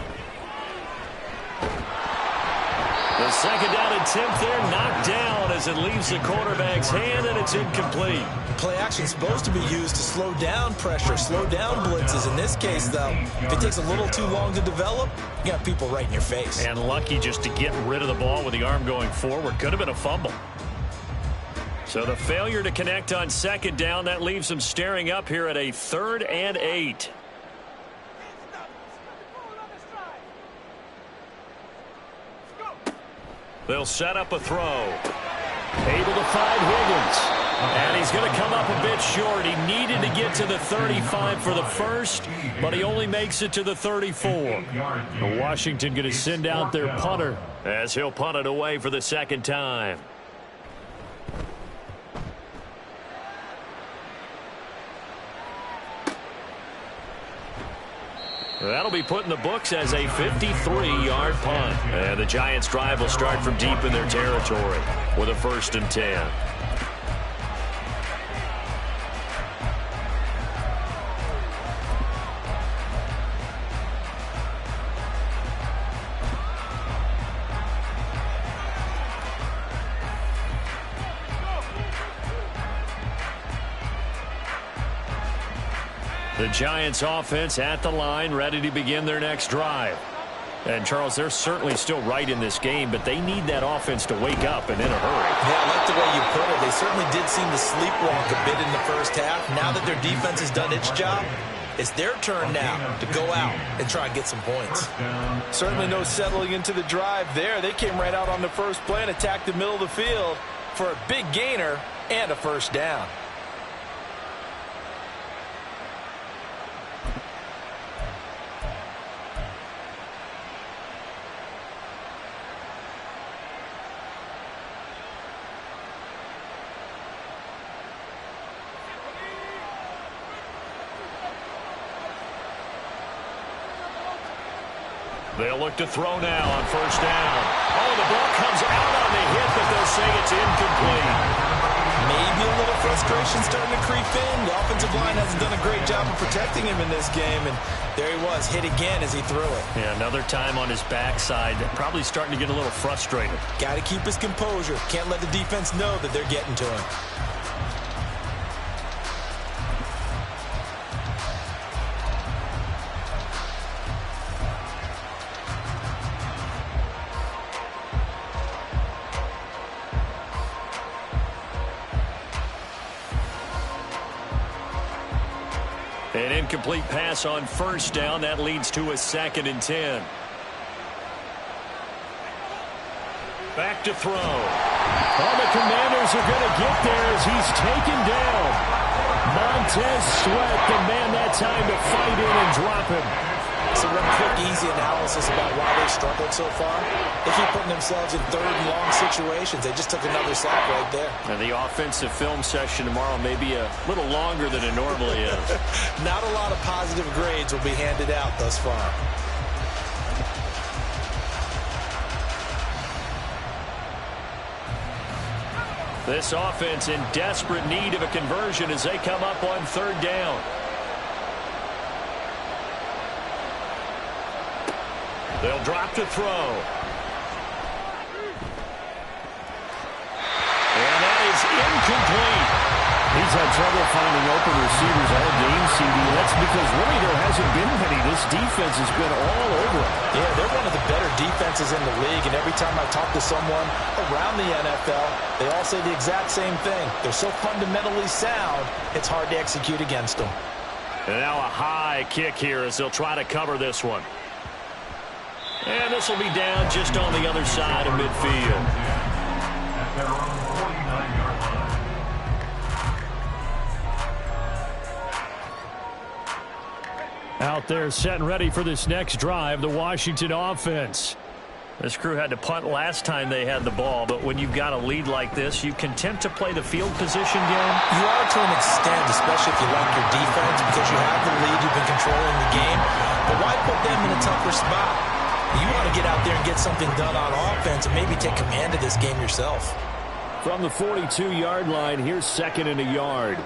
The 2nd down attempt there knocked down as it leaves the quarterback's hand, and it's incomplete. Play action is supposed to be used to slow down pressure, slow down blitzes. In this case, though, if it takes a little too long to develop, you got people right in your face. And lucky just to get rid of the ball with the arm going forward. Could have been a fumble. So the failure to connect on 2nd down, that leaves them staring up here at a 3rd and 8. They'll set up a throw. Able to find Higgins. And he's going to come up a bit short. He needed to get to the 35 for the first, but he only makes it to the 34. Washington going to send out their punter as he'll punt it away for the second time. That'll be put in the books as a 53-yard punt. And the Giants' drive will start from deep in their territory with a 1st and 10. The Giants offense at the line, ready to begin their next drive. And, Charles, they're certainly still right in this game, but they need that offense to wake up and in a hurry. Yeah, I like the way you put it. They certainly did seem to sleepwalk a bit in the first half. Now that their defense has done its job, it's their turn now to go out and try and get some points. Certainly no settling into the drive there. They came right out on the first play and attacked the middle of the field for a big gainer and a 1st down. They'll look to throw now on 1st down. Oh, the ball comes out on the hit, but they'll say it's incomplete. Maybe a little frustration starting to creep in. The offensive line hasn't done a great job of protecting him in this game, and there he was, hit again as he threw it. Yeah, another time on his backside, probably starting to get a little frustrated. Got to keep his composure. Can't let the defense know that they're getting to him. An incomplete pass on 1st down. That leads to a 2nd and 10. Back to throw. Oh, the Commanders are going to get there as he's taken down. Montez Sweat, the man that time to fight in and drop him. So one quick, easy analysis about why they struggled so far. They keep putting themselves in 3rd and long situations. They just took another sack right there. And the offensive film session tomorrow may be a little longer than it normally is. Not a lot of positive grades will be handed out thus far. This offense in desperate need of a conversion as they come up on 3rd down. They'll drop to throw. And that is incomplete. He's had trouble finding open receivers all game, CD. That's because really there hasn't been many. This defense has been all over him. Yeah, they're one of the better defenses in the league, and every time I talk to someone around the NFL, they all say the exact same thing. They're so fundamentally sound, it's hard to execute against them. And now a high kick here as they'll try to cover this one. And this will be down just on the other side of midfield. Out there set and ready for this next drive, the Washington offense. This crew had to punt last time they had the ball, but when you've got a lead like this, you content to play the field position game? You are to an extent, especially if you like your defense, because you have the lead, you've been controlling the game. But why put them in a tougher spot? You want to get out there and get something done on offense and maybe take command of this game yourself. From the 42-yard line, here's 2nd and a yard.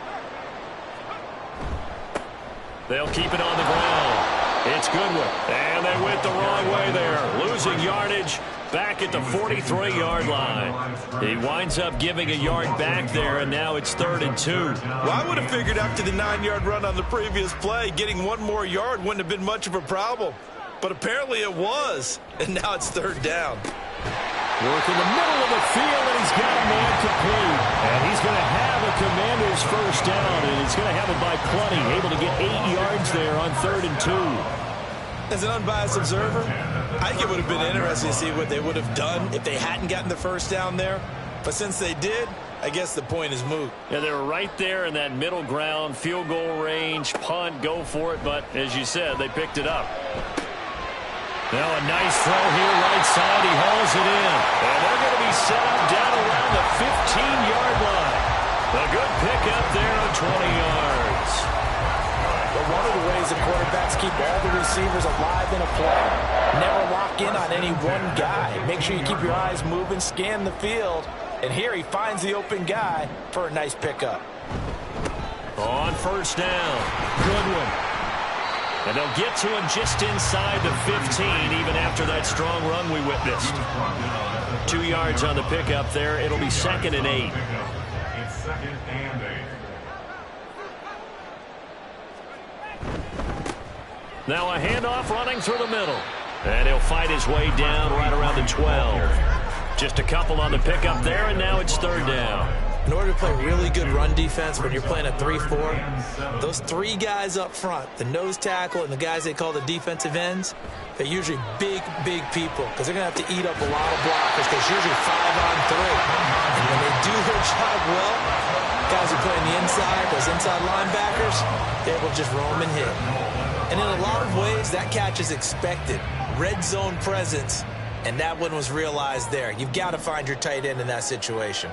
They'll keep it on the ground. It's Goodwin. And they went the wrong way there. Losing yardage back at the 43-yard line. He winds up giving a yard back there, and now it's 3rd and 2. Well, I would have figured after the 9-yard run on the previous play, getting one more yard wouldn't have been much of a problem. But apparently it was, and now it's 3rd down. Work in the middle of the field, and he's got a man complete. And he's going to have a Commander's 1st down, and he's going to have it by plenty. Able to get 8 yards there on 3rd and 2. As an unbiased observer, I think it would have been interesting to see what they would have done if they hadn't gotten the 1st down there. But since they did, I guess the point is moot. Yeah, they were right there in that middle ground, field goal range, punt, go for it. But as you said, they picked it up. Now a nice throw here, right side. He hauls it in. And they're going to be set up down around the 15-yard line. A good pickup there on 20 yards. But one of the ways the quarterbacks keep all the receivers alive in a play, never lock in on any one guy. Make sure you keep your eyes moving, scan the field. And here he finds the open guy for a nice pickup. On first down. Good one. And they'll get to him just inside the 15, even after that strong run we witnessed. 2 yards on the pickup there. It'll be 2nd and 8. It's 2nd and 8. Now a handoff running through the middle. And he'll fight his way down right around the 12. Just a couple on the pickup there, and now it's 3rd down. In order to play really good run defense when you're playing a 3-4, those 3 guys up front, the nose tackle and the guys they call the defensive ends, they're usually big, big people because they're going to have to eat up a lot of blockers because usually 5 on 3. And when they do their job well, guys who play on the inside, those inside linebackers, they're able to just roam and hit. And in a lot of ways, that catch is expected. Red zone presence, and that one was realized there. You've got to find your tight end in that situation.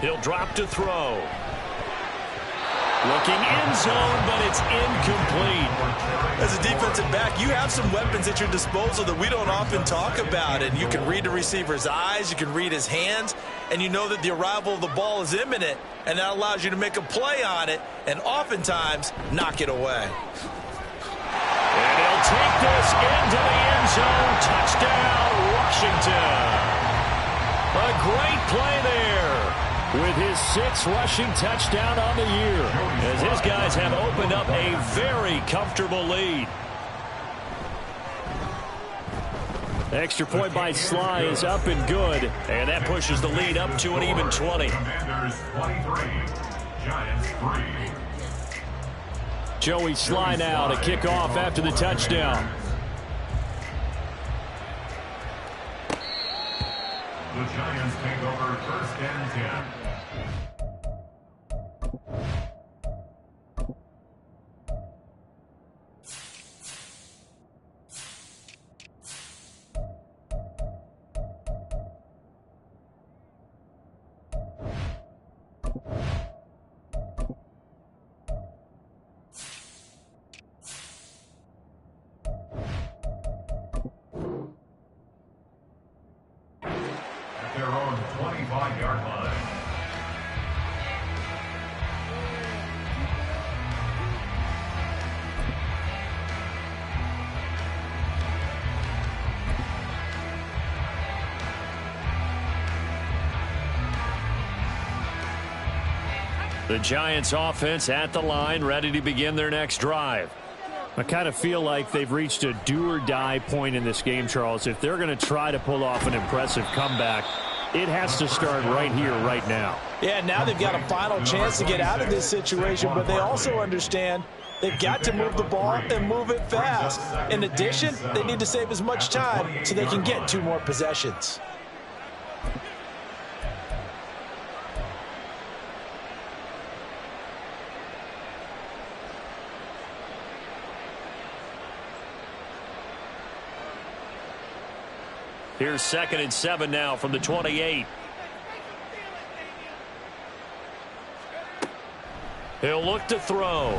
He'll drop to throw. Looking end zone, but it's incomplete. As a defensive back, you have some weapons at your disposal that we don't often talk about. And you can read the receiver's eyes, you can read his hands, and you know that the arrival of the ball is imminent, and that allows you to make a play on it and oftentimes knock it away. And he'll take this into the end zone. Touchdown, Washington. A great play there with his 6th rushing touchdown on the year, as his guys have opened up a very comfortable lead. Extra point by Sly is up and good, and that pushes the lead up to an even 20. Commanders 23, Giants 3. Joey Sly now to kick off after the touchdown. The Giants take over 1st and 10. Their own 25-yard line. The Giants offense at the line, ready to begin their next drive. I kind of feel like they've reached a do-or-die point in this game, Charles. If they're going to try to pull off an impressive comeback, it has to start right here, right now. Yeah, now they've got a final chance to get out of this situation, but they also understand they've got to move the ball and move it fast. In addition, they need to save as much time so they can get 2 more possessions. Here's 2nd and 7 now from the 28. He'll look to throw.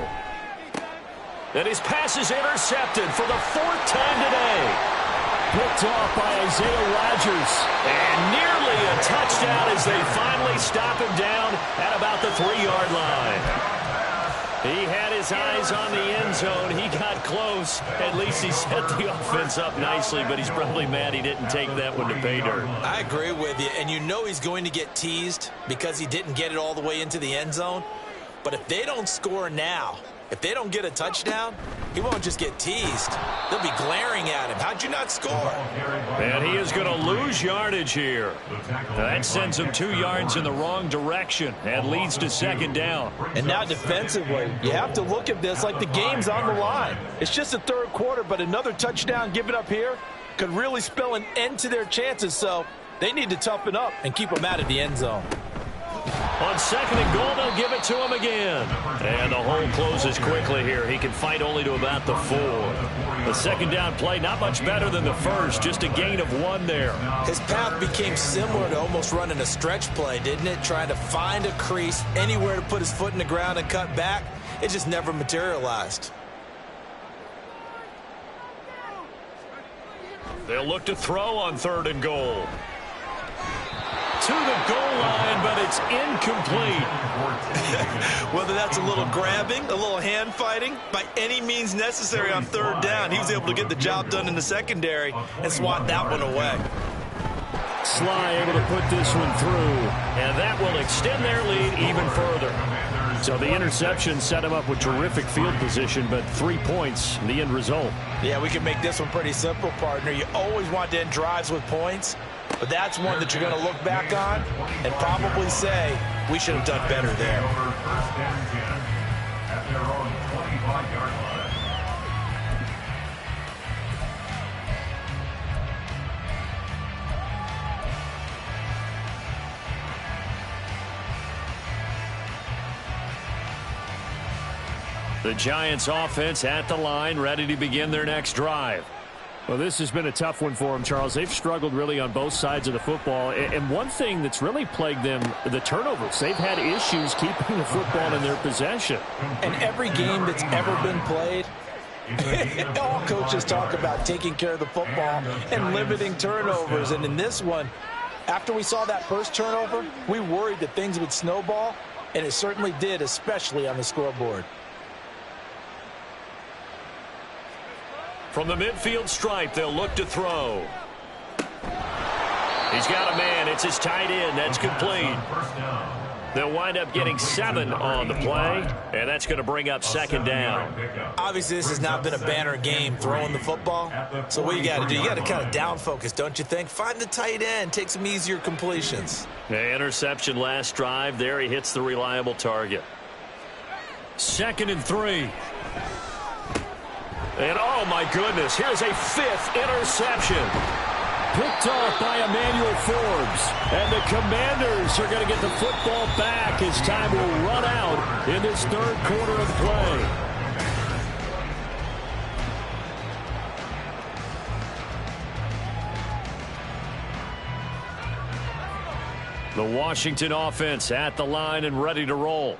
And his pass is intercepted for the 4th time today. Picked off by Isaiah Rodgers. And nearly a touchdown as they finally stop him down at about the 3-yard line. He had his eyes on the end zone. He got close. At least he set the offense up nicely, but he's probably mad he didn't take that one to pay dirt. I agree with you, and you know he's going to get teased because he didn't get it all the way into the end zone. But if they don't score now, if they don't get a touchdown, he won't just get teased. They'll be glaring at him. How'd you not score? And he is going to lose yardage here. That sends him 2 yards in the wrong direction and leads to 2nd down. And now defensively, you have to look at this like the game's on the line. It's just the 3rd quarter, but another touchdown given up here could really spell an end to their chances. So they need to toughen up and keep them out of the end zone. On 2nd and goal, they'll give it to him again. And the hole closes quickly here. He can fight only to about the 4. The second down play, not much better than the first. Just a gain of 1 there. His path became similar to almost running a stretch play, didn't it? Trying to find a crease, anywhere to put his foot in the ground and cut back. It just never materialized. They'll look to throw on 3rd and goal. To the goal line, but it's incomplete. Whether that's a little grabbing, a little hand fighting, by any means necessary on 3rd down, he was able to get the job done in the secondary and swat that one away. Sly able to put this one through, and that will extend their lead even further. So the interception set him up with terrific field position, but 3 points, the end result. Yeah, we can make this one pretty simple, partner. You always want to end drives with points, but that's one that you're going to look back on and probably say, we should have done better there. First and 10 at their own 25-yard line. The Giants offense at the line, ready to begin their next drive. Well, this has been a tough one for them, Charles. They've struggled really on both sides of the football. And one thing that's really plagued them, the turnovers. They've had issues keeping the football in their possession. And every game that's ever been played, all coaches talk about taking care of the football and limiting turnovers. And in this one, after we saw that first turnover, we worried that things would snowball, and it certainly did, especially on the scoreboard. From the midfield stripe, they'll look to throw. He's got a man. It's his tight end. That's complete. They'll wind up getting 7 on the play, and that's going to bring up 2nd down. Obviously, this has not been a banner game throwing the football. So what you got to do, you got to kind of down focus, don't you think? Find the tight end, take some easier completions. The interception last drive. There he hits the reliable target. 2nd and 3. And, oh, my goodness, here's a 5th interception. Picked off by Emmanuel Forbes. And the Commanders are going to get the football back as time will run out in this 3rd quarter of play. The Washington offense at the line and ready to roll.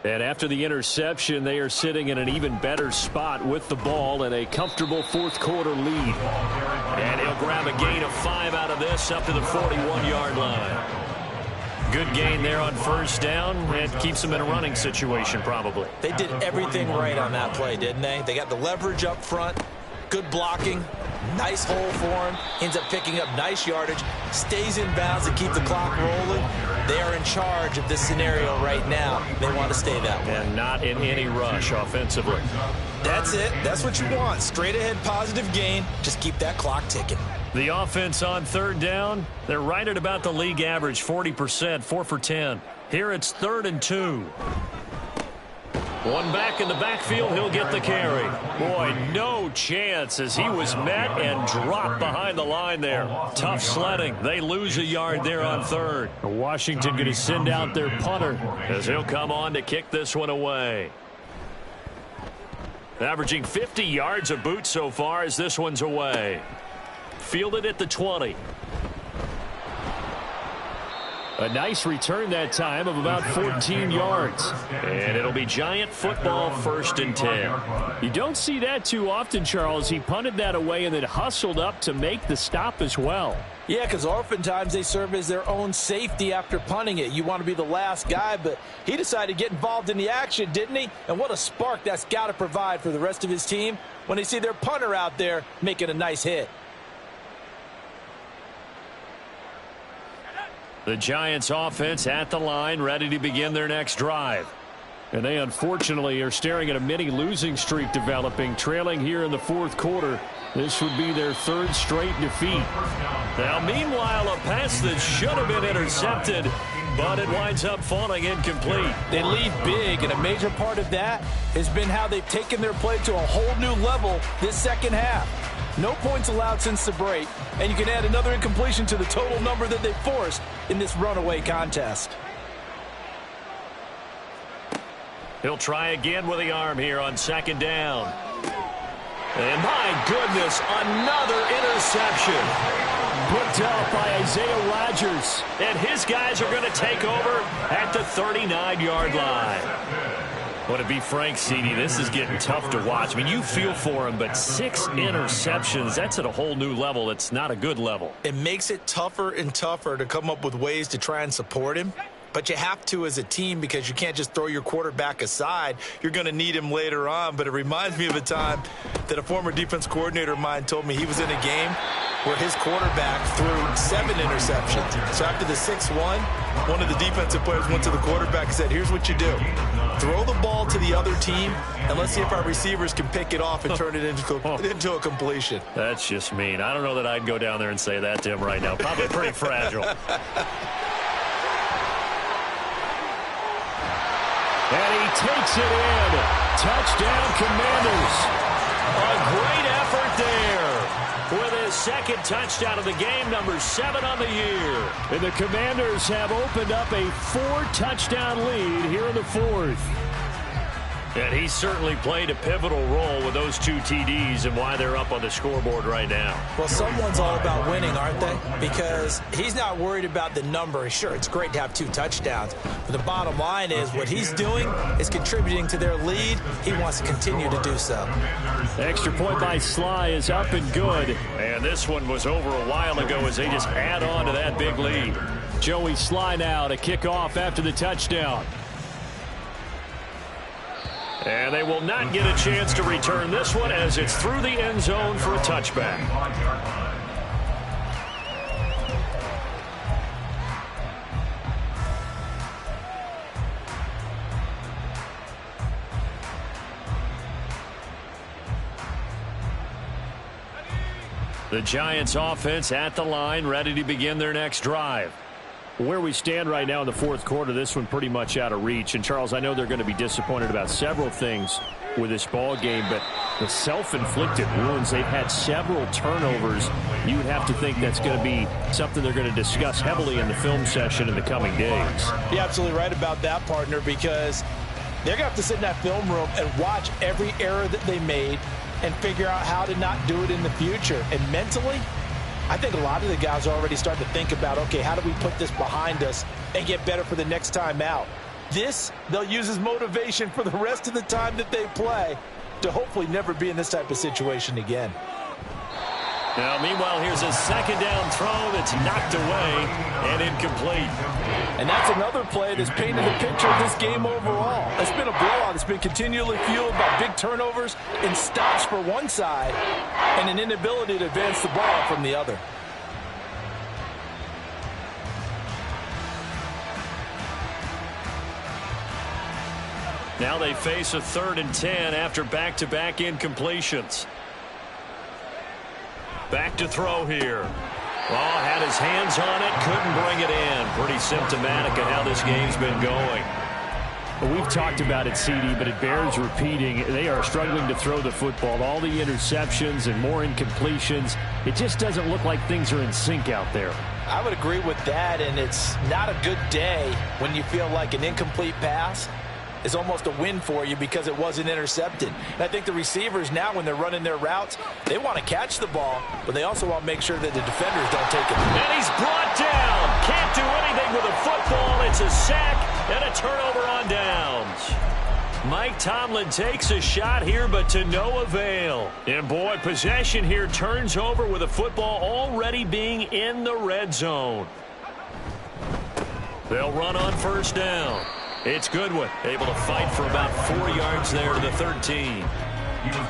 And after the interception, they are sitting in an even better spot with the ball and a comfortable 4th quarter lead. And he'll grab a gain of 5 out of this up to the 41-yard line. Good gain there on 1st down, and keeps them in a running situation probably. They did everything right on that play, didn't they? They got the leverage up front, good blocking, nice hole for him, ends up picking up nice yardage, stays in bounds to keep the clock rolling. They are in charge of this scenario right now. They want to stay that way. And not in any rush offensively. That's it. That's what you want. Straight ahead positive gain. Just keep that clock ticking. The offense on 3rd down, they're right at about the league average, 40%, 4 for 10. Here it's 3rd and 2. One back in the backfield, he'll get the carry. Boy, no chance as he was met and dropped behind the line there. Tough sledding. They lose a yard there on 3rd. Washington going to send out their punter as he'll come on to kick this one away. Averaging 50 yards a boot so far as this one's away. Fielded at the 20. A nice return that time of about 14 yards. And it'll be Giant football, 1st and 10. You don't see that too often, Charles. He punted that away and then hustled up to make the stop as well. Yeah, because oftentimes they serve as their own safety after punting it. You want to be the last guy, but he decided to get involved in the action, didn't he? And what a spark that's got to provide for the rest of his team when they see their punter out there making a nice hit. The Giants offense at the line, ready to begin their next drive. And they unfortunately are staring at a mini losing streak developing, trailing here in the 4th quarter. This would be their 3rd straight defeat. Now, meanwhile, a pass that should have been intercepted, but it winds up falling incomplete. They lead big, and a major part of that has been how they've taken their play to a whole new level this second half. No points allowed since the break, and you can add another incompletion to the total number that they forced in this runaway contest. He'll try again with the arm here on second down. And my goodness, another interception. Picked up by Isaiah Rodgers. And his guys are going to take over at the 39-yard line. Well, to be frank, CD, this is getting tough to watch. I mean, you feel for him, but 6 interceptions, that's at a whole new level. It's not a good level. It makes it tougher and tougher to come up with ways to try and support him. But you have to as a team because you can't just throw your quarterback aside. You're going to need him later on. But it reminds me of a time that a former defense coordinator of mine told me he was in a game where his quarterback threw 7 interceptions. So after the 6-1, one of the defensive players went to the quarterback and said, here's what you do. Throw the ball to the other team, and let's see if our receivers can pick it off and turn it into a completion. That's just mean. I don't know that I'd go down there and say that to him right now. Probably pretty fragile. And he takes it in. Touchdown, Commanders. A great effort there with his second touchdown of the game, number 7 on the year. And the Commanders have opened up a 4-touchdown lead here in the 4th. And he certainly played a pivotal role with those 2 TDs and why they're up on the scoreboard right now. Well, someone's all about winning, aren't they? Because he's not worried about the number. Sure, it's great to have 2 touchdowns. But the bottom line is what he's doing is contributing to their lead. He wants to continue to do so. The extra point by Sly is up and good. And this one was over a while ago as they just add on to that big lead. Joey Sly now to kick off after the touchdown. And they will not get a chance to return this one as it's through the end zone for a touchback. The Giants offense at the line, ready to begin their next drive. Where we stand right now in the 4th quarter, this one pretty much out of reach. And, Charles, I know they're going to be disappointed about several things with this ball game, but the self-inflicted wounds, they've had several turnovers. You would have to think that's going to be something they're going to discuss heavily in the film session in the coming days. You're absolutely right about that, partner, because they're going to have to sit in that film room and watch every error that they made and figure out how to not do it in the future. And mentally, I think a lot of the guys are already starting to think about, okay, how do we put this behind us and get better for the next time out? This, they'll use as motivation for the rest of the time that they play to hopefully never be in this type of situation again. Now, meanwhile, here's a second down throw that's knocked away and incomplete. And that's another play that's painted the picture of this game overall. It's been a blowout. It's been continually fueled by big turnovers and stops for one side and an inability to advance the ball from the other. Now they face a 3rd and 10 after back-to-back incompletions. Back to throw here. Oh, had his hands on it, couldn't bring it in. Pretty symptomatic of how this game's been going. Well, we've talked about it, CD, but it bears repeating. They are struggling to throw the football. All the interceptions and more incompletions. It just doesn't look like things are in sync out there. I would agree with that, and it's not a good day when you feel like an incomplete pass is almost a win for you because it wasn't intercepted. And I think the receivers now, when they're running their routes, they want to catch the ball, but they also want to make sure that the defenders don't take it. And he's brought down. Can't do anything with a football. It's a sack and a turnover on downs. Mike Tomlin takes a shot here, but to no avail. And boy, possession here turns over with a football already being in the red zone. They'll run on first down. It's Goodwin, able to fight for about 4 yards there to the 13.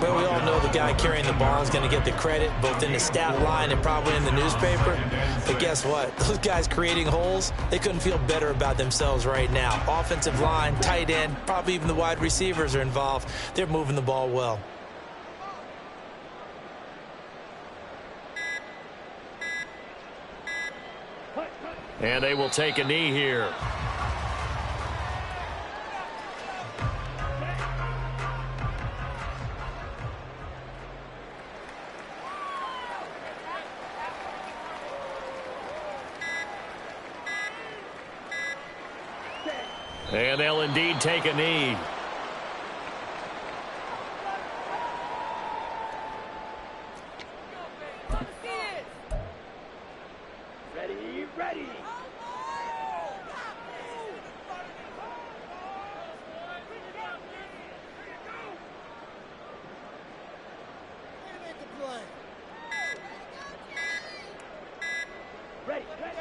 Well, we all know the guy carrying the ball is going to get the credit, both in the stat line and probably in the newspaper. But guess what? Those guys creating holes, they couldn't feel better about themselves right now. Offensive line, tight end, probably even the wide receivers are involved. They're moving the ball well. And they will take a knee here. And they'll indeed take a knee.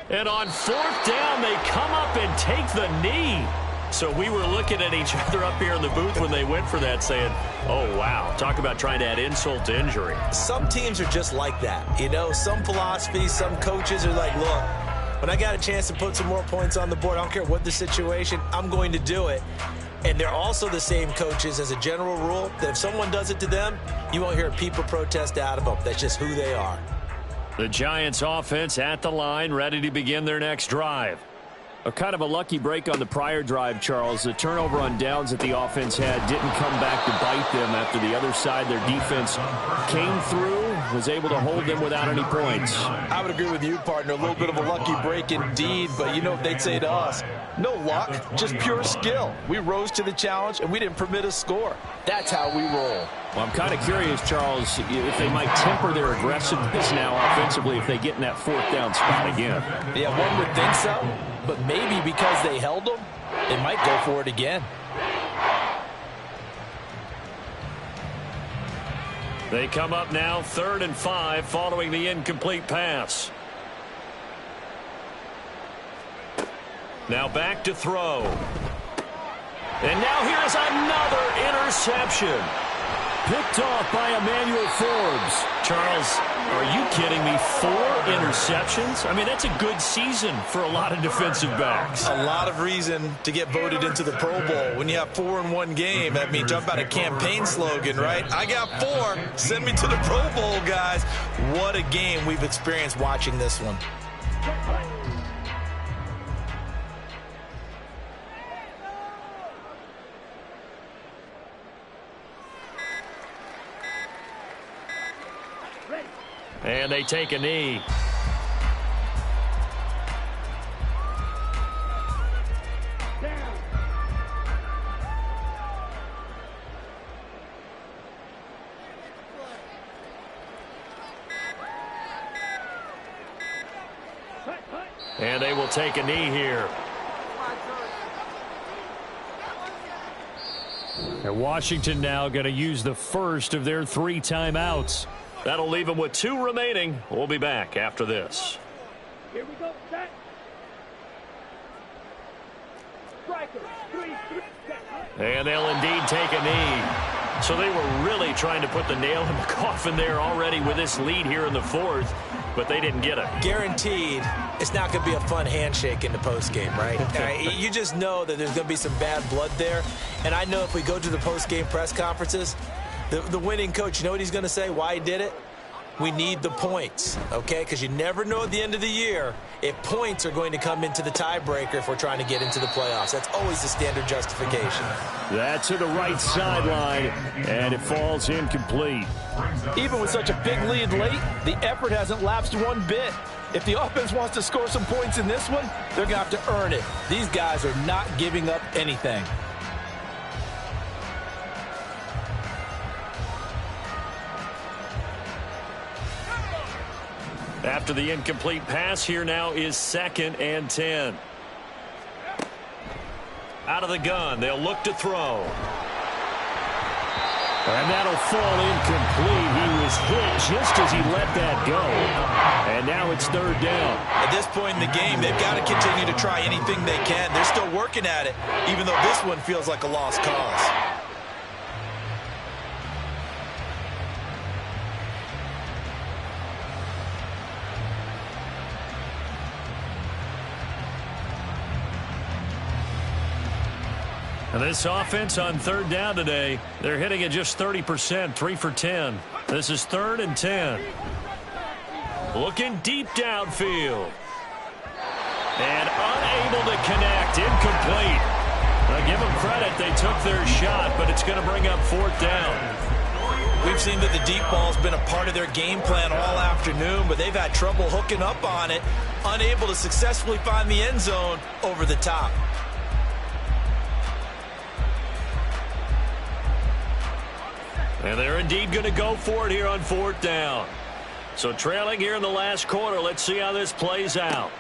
And on fourth down, they come up and take the knee. So we were looking at each other up here in the booth when they went for that saying, oh, wow, talk about trying to add insult to injury. Some teams are just like that. You know, some philosophies, some coaches are like, look, when I got a chance to put some more points on the board, I don't care what the situation, I'm going to do it. And they're also the same coaches as a general rule that if someone does it to them, you won't hear people protest out of them. That's just who they are. The Giants offense at the line, ready to begin their next drive. A kind of a lucky break on the prior drive, Charles. The turnover on downs that the offense had didn't come back to bite them after the other side. Their defense came through, was able to hold them without any points. I would agree with you, partner. A little bit of a lucky break indeed, but you know what they'd say to us? No luck, just pure skill. We rose to the challenge, and we didn't permit a score. That's how we roll. Well, I'm kind of curious, Charles, if they might temper their aggressiveness now offensively if they get in that fourth down spot again. Yeah, one would think so, but maybe because they held them, they might go for it again. They come up now 3rd and 5 following the incomplete pass. Now back to throw. And now here's another interception. Picked off by Emmanuel Forbes. Charles, are you kidding me? 4 interceptions? I mean, that's a good season for a lot of defensive backs. A lot of reason to get voted into the Pro Bowl. When you have 4 in one game, that means jump out a campaign slogan, right? I got 4. Send me to the Pro Bowl, guys. What a game we've experienced watching this one. And they take a knee. And they will take a knee here. And Washington now going to use the first of their 3 timeouts. That'll leave them with 2 remaining. We'll be back after this. Here we go, set. Striker, 3, set. And they'll indeed take a knee. So they were really trying to put the nail in the coffin there already with this lead here in the 4th, but they didn't get it. Guaranteed, it's not going to be a fun handshake in the postgame, right? You just know that there's going to be some bad blood there. And I know if we go to the postgame press conferences, the winning coach, you know what he's going to say, why he did it? We need the points, okay? Because you never know at the end of the year if points are going to come into the tiebreaker if we're trying to get into the playoffs. That's always the standard justification. That's to the right sideline, and it falls incomplete. Even with such a big lead late, the effort hasn't lapsed one bit. If the offense wants to score some points in this one, they're going to have to earn it. These guys are not giving up anything. After the incomplete pass, here now is 2nd and 10. Out of the gun, they'll look to throw. And that'll fall incomplete. He was hit just as he let that go. And now it's 3rd down. At this point in the game, they've got to continue to try anything they can. They're still working at it, even though this one feels like a lost cause. And this offense on 3rd down today, they're hitting it just 30%, 3 for 10. This is 3rd and 10. Looking deep downfield. And unable to connect, incomplete. Now give them credit, they took their shot, but it's going to bring up 4th down. We've seen that the deep ball's been a part of their game plan all afternoon, but they've had trouble hooking up on it, unable to successfully find the end zone over the top. And they're indeed going to go for it here on 4th down. So trailing here in the last quarter, let's see how this plays out.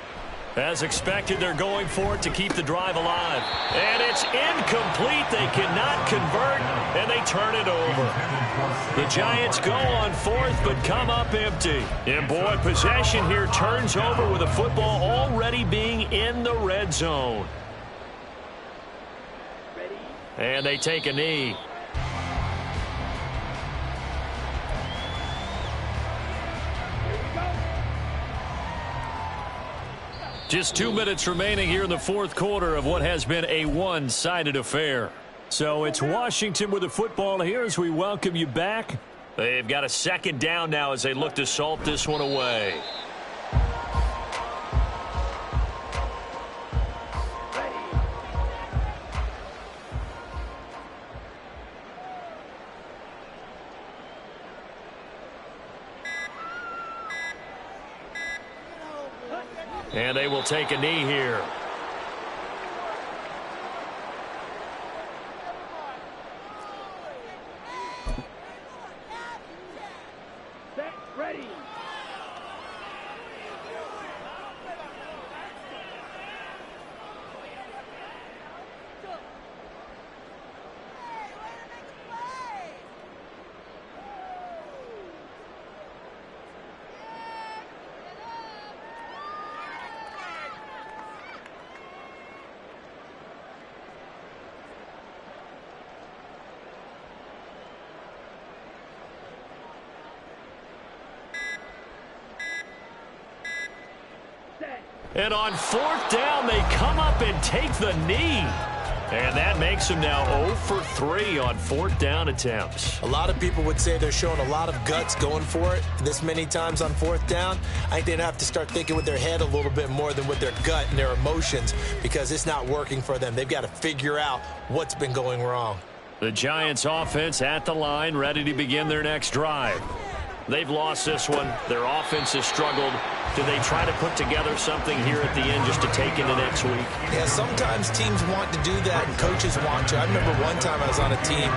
As expected, they're going for it to keep the drive alive. And it's incomplete. They cannot convert, and they turn it over. The Giants go on fourth, but come up empty. And, boy, possession here turns over with the football already being in the red zone. And they take a knee. Just 2 minutes remaining here in the fourth quarter of what has been a one-sided affair. So it's Washington with the football here as we welcome you back. They've got a second down now as they look to salt this one away. And they will take a knee here. Set, ready. And on fourth down, they come up and take the knee. And that makes them now 0 for 3 on fourth down attempts. A lot of people would say they're showing a lot of guts going for it this many times on fourth down. I think they'd have to start thinking with their head a little bit more than with their gut and their emotions because it's not working for them. They've got to figure out what's been going wrong. The Giants offense at the line, ready to begin their next drive. They've lost this one. Their offense has struggled. Do they try to put together something here at the end just to take into next week? Yeah, sometimes teams want to do that and coaches want to. I remember one time I was on a team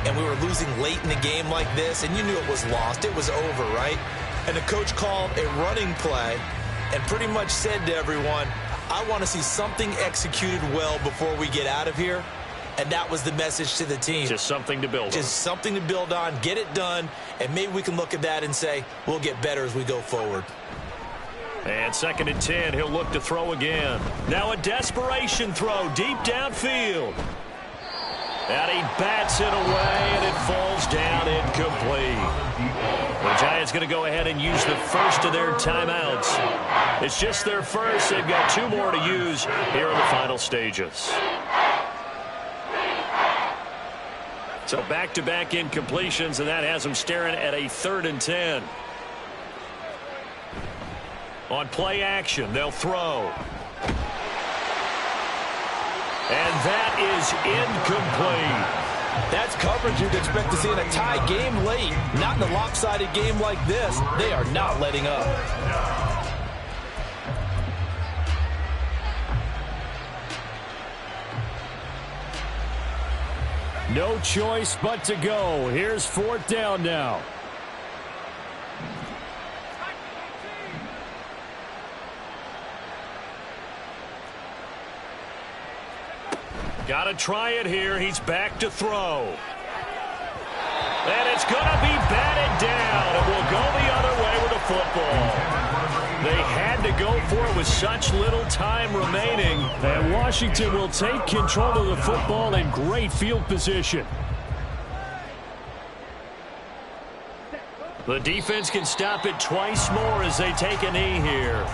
and we were losing late in the game like this and you knew it was lost. It was over, right? And the coach called a running play and pretty much said to everyone, I want to see something executed well before we get out of here. And that was the message to the team. Just something to build on. Just something to build on, get it done, and maybe we can look at that and say, we'll get better as we go forward. And 2nd and 10, he'll look to throw again. Now a desperation throw deep downfield. And he bats it away, and it falls down incomplete. The Giants going to go ahead and use the first of their timeouts. It's just their first. They've got 2 more to use here in the final stages. So back-to-back incompletions, and that has them staring at a 3rd and 10. On play action, they'll throw. And that is incomplete. That's coverage you'd expect to see in a tie game late. Not in a lopsided game like this. They are not letting up. No choice but to go. Here's 4th down now. Got to try it here. He's back to throw. And it's going to be batted down. And we'll go the other way with the football. They had to go for it with such little time remaining. And Washington will take control of the football in great field position. The defense can stop it twice more as they take a knee here.